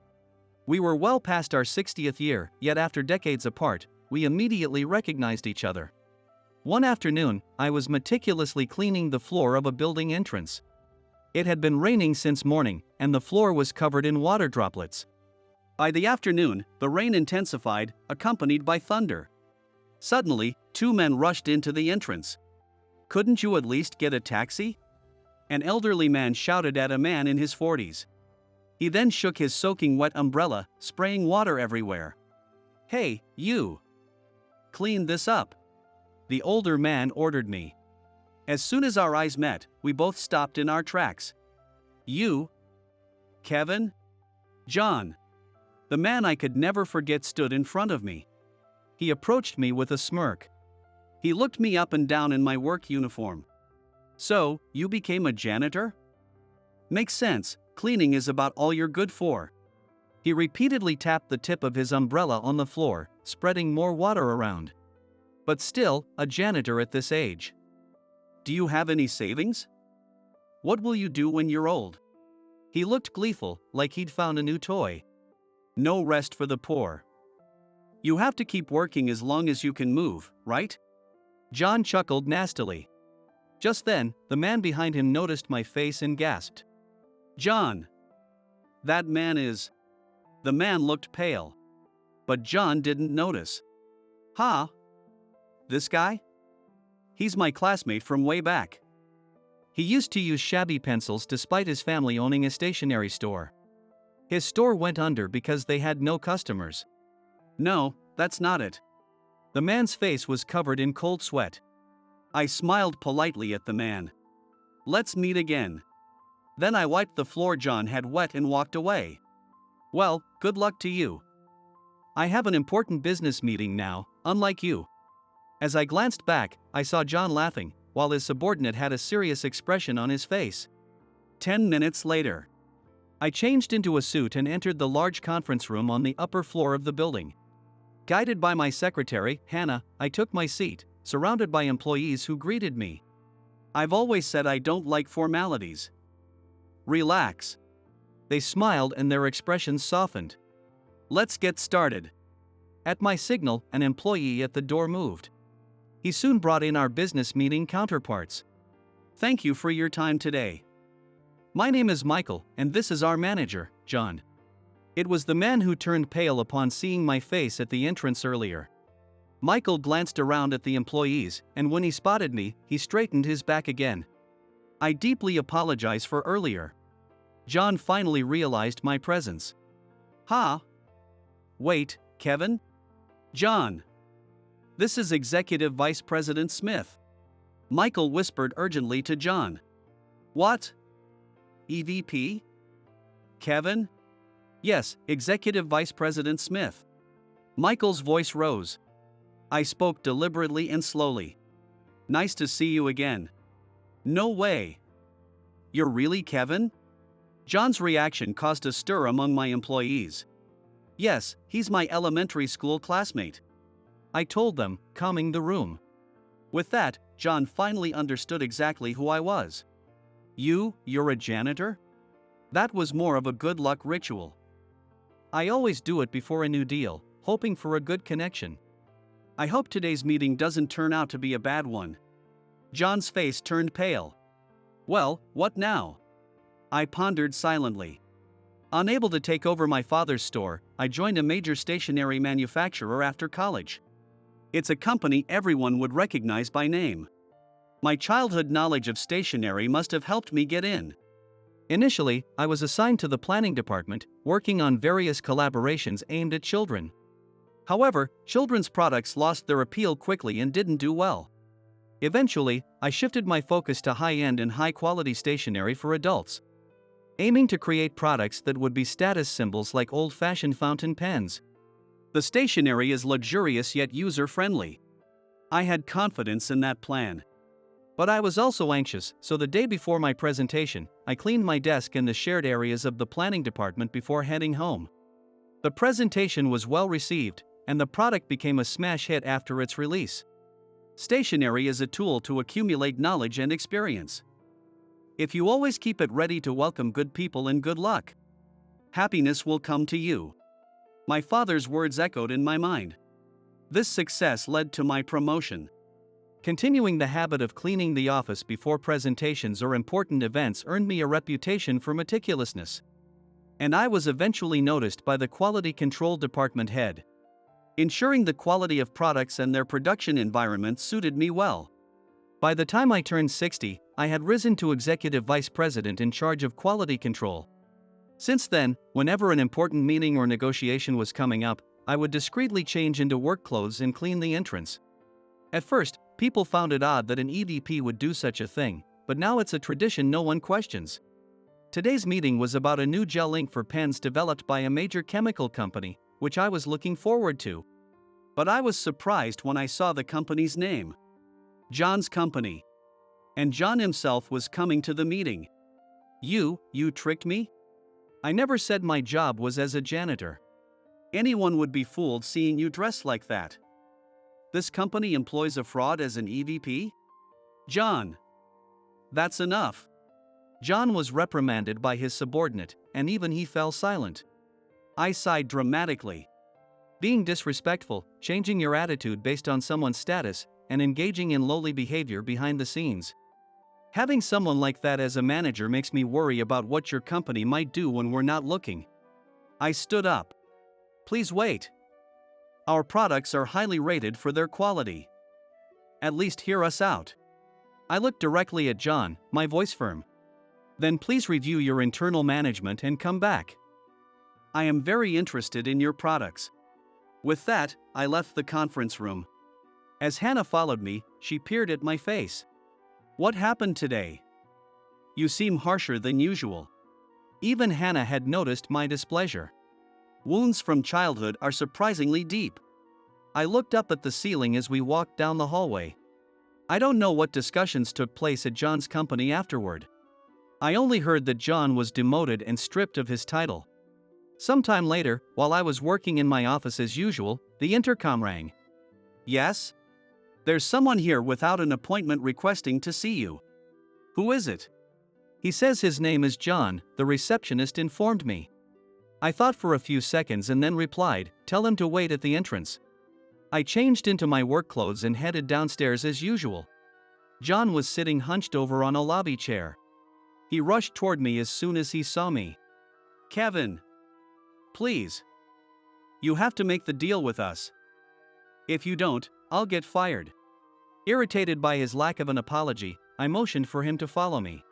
Speaker 1: We were well past our 60th year, yet after decades apart, we immediately recognized each other. One afternoon, I was meticulously cleaning the floor of a building entrance. It had been raining since morning, and the floor was covered in water droplets. By the afternoon, the rain intensified, accompanied by thunder. Suddenly, two men rushed into the entrance. "Couldn't you at least get a taxi?" An elderly man shouted at a man in his 40s. He then shook his soaking wet umbrella, spraying water everywhere. "Hey, you! Clean this up," the older man ordered me. As soon as our eyes met, we both stopped in our tracks. "You? Kevin?" "John." The man I could never forget stood in front of me. He approached me with a smirk. He looked me up and down in my work uniform. "So, you became a janitor? Makes sense, cleaning is about all you're good for." He repeatedly tapped the tip of his umbrella on the floor, spreading more water around. "But still, a janitor at this age. Do you have any savings? What will you do when you're old?" He looked gleeful, like he'd found a new toy. "No rest for the poor. You have to keep working as long as you can move, right?" John chuckled nastily. Just then, the man behind him noticed my face and gasped. "John! That man is..." The man looked pale. But John didn't notice. "Huh? This guy? He's my classmate from way back. He used to use shabby pencils despite his family owning a stationery store. His store went under because they had no customers." "No, that's not it." The man's face was covered in cold sweat. I smiled politely at the man. "Let's meet again." Then I wiped the floor John had wet and walked away. "Well, good luck to you. I have an important business meeting now, unlike you." As I glanced back, I saw John laughing, while his subordinate had a serious expression on his face. 10 minutes later, I changed into a suit and entered the large conference room on the upper floor of the building. Guided by my secretary, Hannah, I took my seat, surrounded by employees who greeted me. I've always said I don't like formalities. "Relax." They smiled and their expressions softened. "Let's get started." At my signal, an employee at the door moved. He soon brought in our business meeting counterparts. "Thank you for your time today. My name is Michael, and this is our manager, John." It was the man who turned pale upon seeing my face at the entrance earlier. Michael glanced around at the employees, and when he spotted me, he straightened his back again. "I deeply apologize for earlier." John finally realized my presence. "Huh? Wait, Kevin? John. This is Executive Vice President Smith." Michael whispered urgently to John. "What? EVP? Kevin?" "Yes, Executive Vice President Smith." Michael's voice rose. I spoke deliberately and slowly. "Nice to see you again." "No way. You're really Kevin?" John's reaction caused a stir among my employees. "Yes, he's my elementary school classmate," I told them, calming the room. With that, John finally understood exactly who I was. You're a janitor?" That was more of a good luck ritual. I always do it before a new deal, hoping for a good connection. I hope today's meeting doesn't turn out to be a bad one. John's face turned pale. "Well, what now?" I pondered silently. Unable to take over my father's store, I joined a major stationery manufacturer after college. It's a company everyone would recognize by name. My childhood knowledge of stationery must have helped me get in. Initially, I was assigned to the planning department, working on various collaborations aimed at children. However, children's products lost their appeal quickly and didn't do well. Eventually, I shifted my focus to high-end and high-quality stationery for adults, aiming to create products that would be status symbols like old-fashioned fountain pens. The stationery is luxurious yet user-friendly. I had confidence in that plan. But I was also anxious, so the day before my presentation, I cleaned my desk and the shared areas of the planning department before heading home. The presentation was well received, and the product became a smash hit after its release. Stationery is a tool to accumulate knowledge and experience. If you always keep it ready to welcome good people and good luck, happiness will come to you. My father's words echoed in my mind. This success led to my promotion. Continuing the habit of cleaning the office before presentations or important events earned me a reputation for meticulousness. And I was eventually noticed by the quality control department head. Ensuring the quality of products and their production environment suited me well. By the time I turned 60, I had risen to executive vice president in charge of quality control. Since then, whenever an important meeting or negotiation was coming up, I would discreetly change into work clothes and clean the entrance. At first, people found it odd that an EVP would do such a thing, but now it's a tradition no one questions. Today's meeting was about a new gel ink for pens developed by a major chemical company, which I was looking forward to. But I was surprised when I saw the company's name. John's Company. And John himself was coming to the meeting. You tricked me? I never said my job was as a janitor. Anyone would be fooled seeing you dressed like that. This company employs a fraud as an EVP? John. That's enough. John was reprimanded by his subordinate, and even he fell silent. I sighed dramatically. Being disrespectful, changing your attitude based on someone's status, and engaging in lowly behavior behind the scenes. Having someone like that as a manager makes me worry about what your company might do when we're not looking. I stood up. Please wait. Our products are highly rated for their quality. At least hear us out. I looked directly at John, my voice firm. Then please review your internal management and come back. I am very interested in your products. With that, I left the conference room. As Hannah followed me, she peered at my face. What happened today? You seem harsher than usual. Even Hannah had noticed my displeasure. Wounds from childhood are surprisingly deep. I looked up at the ceiling as we walked down the hallway. I don't know what discussions took place at John's company afterward. I only heard that John was demoted and stripped of his title. Sometime later, while I was working in my office as usual, the intercom rang. Yes? There's someone here without an appointment requesting to see you. Who is it? He says his name is John, the receptionist informed me. I thought for a few seconds and then replied, tell him to wait at the entrance. I changed into my work clothes and headed downstairs as usual. John was sitting hunched over on a lobby chair. He rushed toward me as soon as he saw me. Kevin. Please. You have to make the deal with us. If you don't, I'll get fired. Irritated by his lack of an apology, I motioned for him to follow me.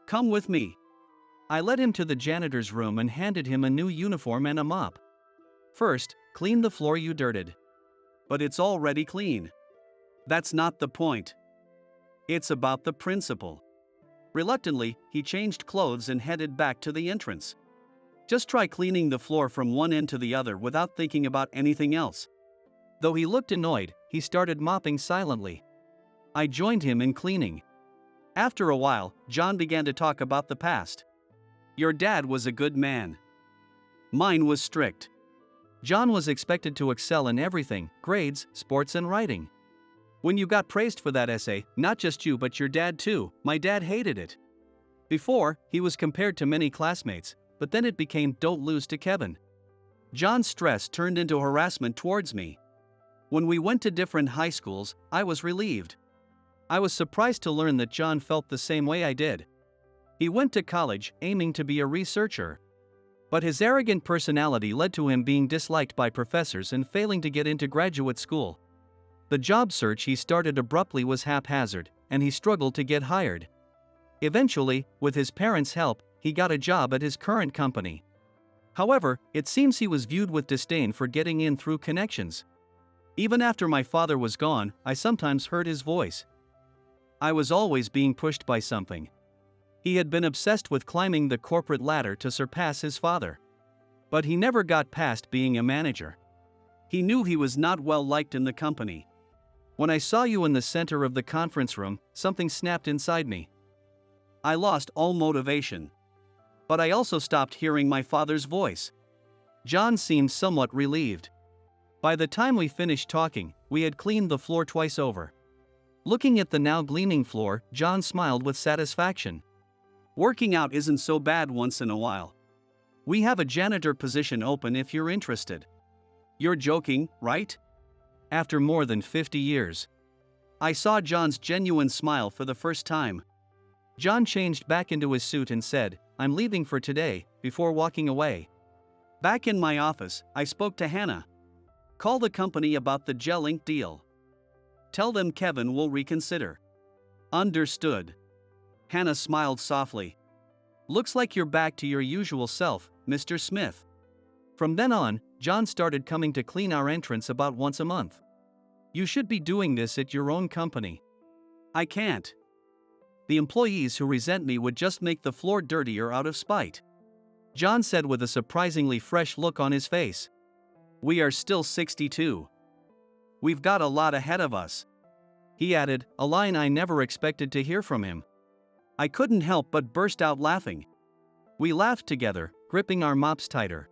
Speaker 1: Come with me. I led him to the janitor's room and handed him a new uniform and a mop. First, clean the floor you dirted. But it's already clean. That's not the point. It's about the principle. Reluctantly, he changed clothes and headed back to the entrance. Just try cleaning the floor from one end to the other without thinking about anything else. Though he looked annoyed, he started mopping silently. I joined him in cleaning. After a while, John began to talk about the past. Your dad was a good man. Mine was strict. John was expected to excel in everything, grades, sports and writing. When you got praised for that essay, not just you but your dad too, my dad hated it. Before, he was compared to many classmates, but then it became don't lose to Kevin. John's stress turned into harassment towards me. When we went to different high schools, I was relieved. I was surprised to learn that John felt the same way I did. He went to college aiming to be a researcher. But his arrogant personality led to him being disliked by professors and failing to get into graduate school. The job search he started abruptly was haphazard, and he struggled to get hired. Eventually, with his parents' help, he got a job at his current company. However, it seems he was viewed with disdain for getting in through connections. Even after my father was gone, I sometimes heard his voice. I was always being pushed by something. He had been obsessed with climbing the corporate ladder to surpass his father. But he never got past being a manager. He knew he was not well liked in the company. When I saw you in the center of the conference room, something snapped inside me. I lost all motivation. But I also stopped hearing my father's voice. John seemed somewhat relieved. By the time we finished talking, we had cleaned the floor twice over. Looking at the now gleaming floor, John smiled with satisfaction. Working out isn't so bad once in a while. We have a janitor position open if you're interested. You're joking, right? After more than 50 years. I saw John's genuine smile for the first time. John changed back into his suit and said, "I'm leaving for today," before walking away. Back in my office, I spoke to Hannah. Call the company about the gel ink deal. Tell them Kevin will reconsider. Understood. Hannah smiled softly. Looks like you're back to your usual self, Mr. Smith. From then on, John started coming to clean our entrance about once a month. You should be doing this at your own company. I can't. The employees who resent me would just make the floor dirtier out of spite. John said with a surprisingly fresh look on his face. We are still 62. We've got a lot ahead of us. He added, a line I never expected to hear from him. I couldn't help but burst out laughing. We laughed together, gripping our mops tighter.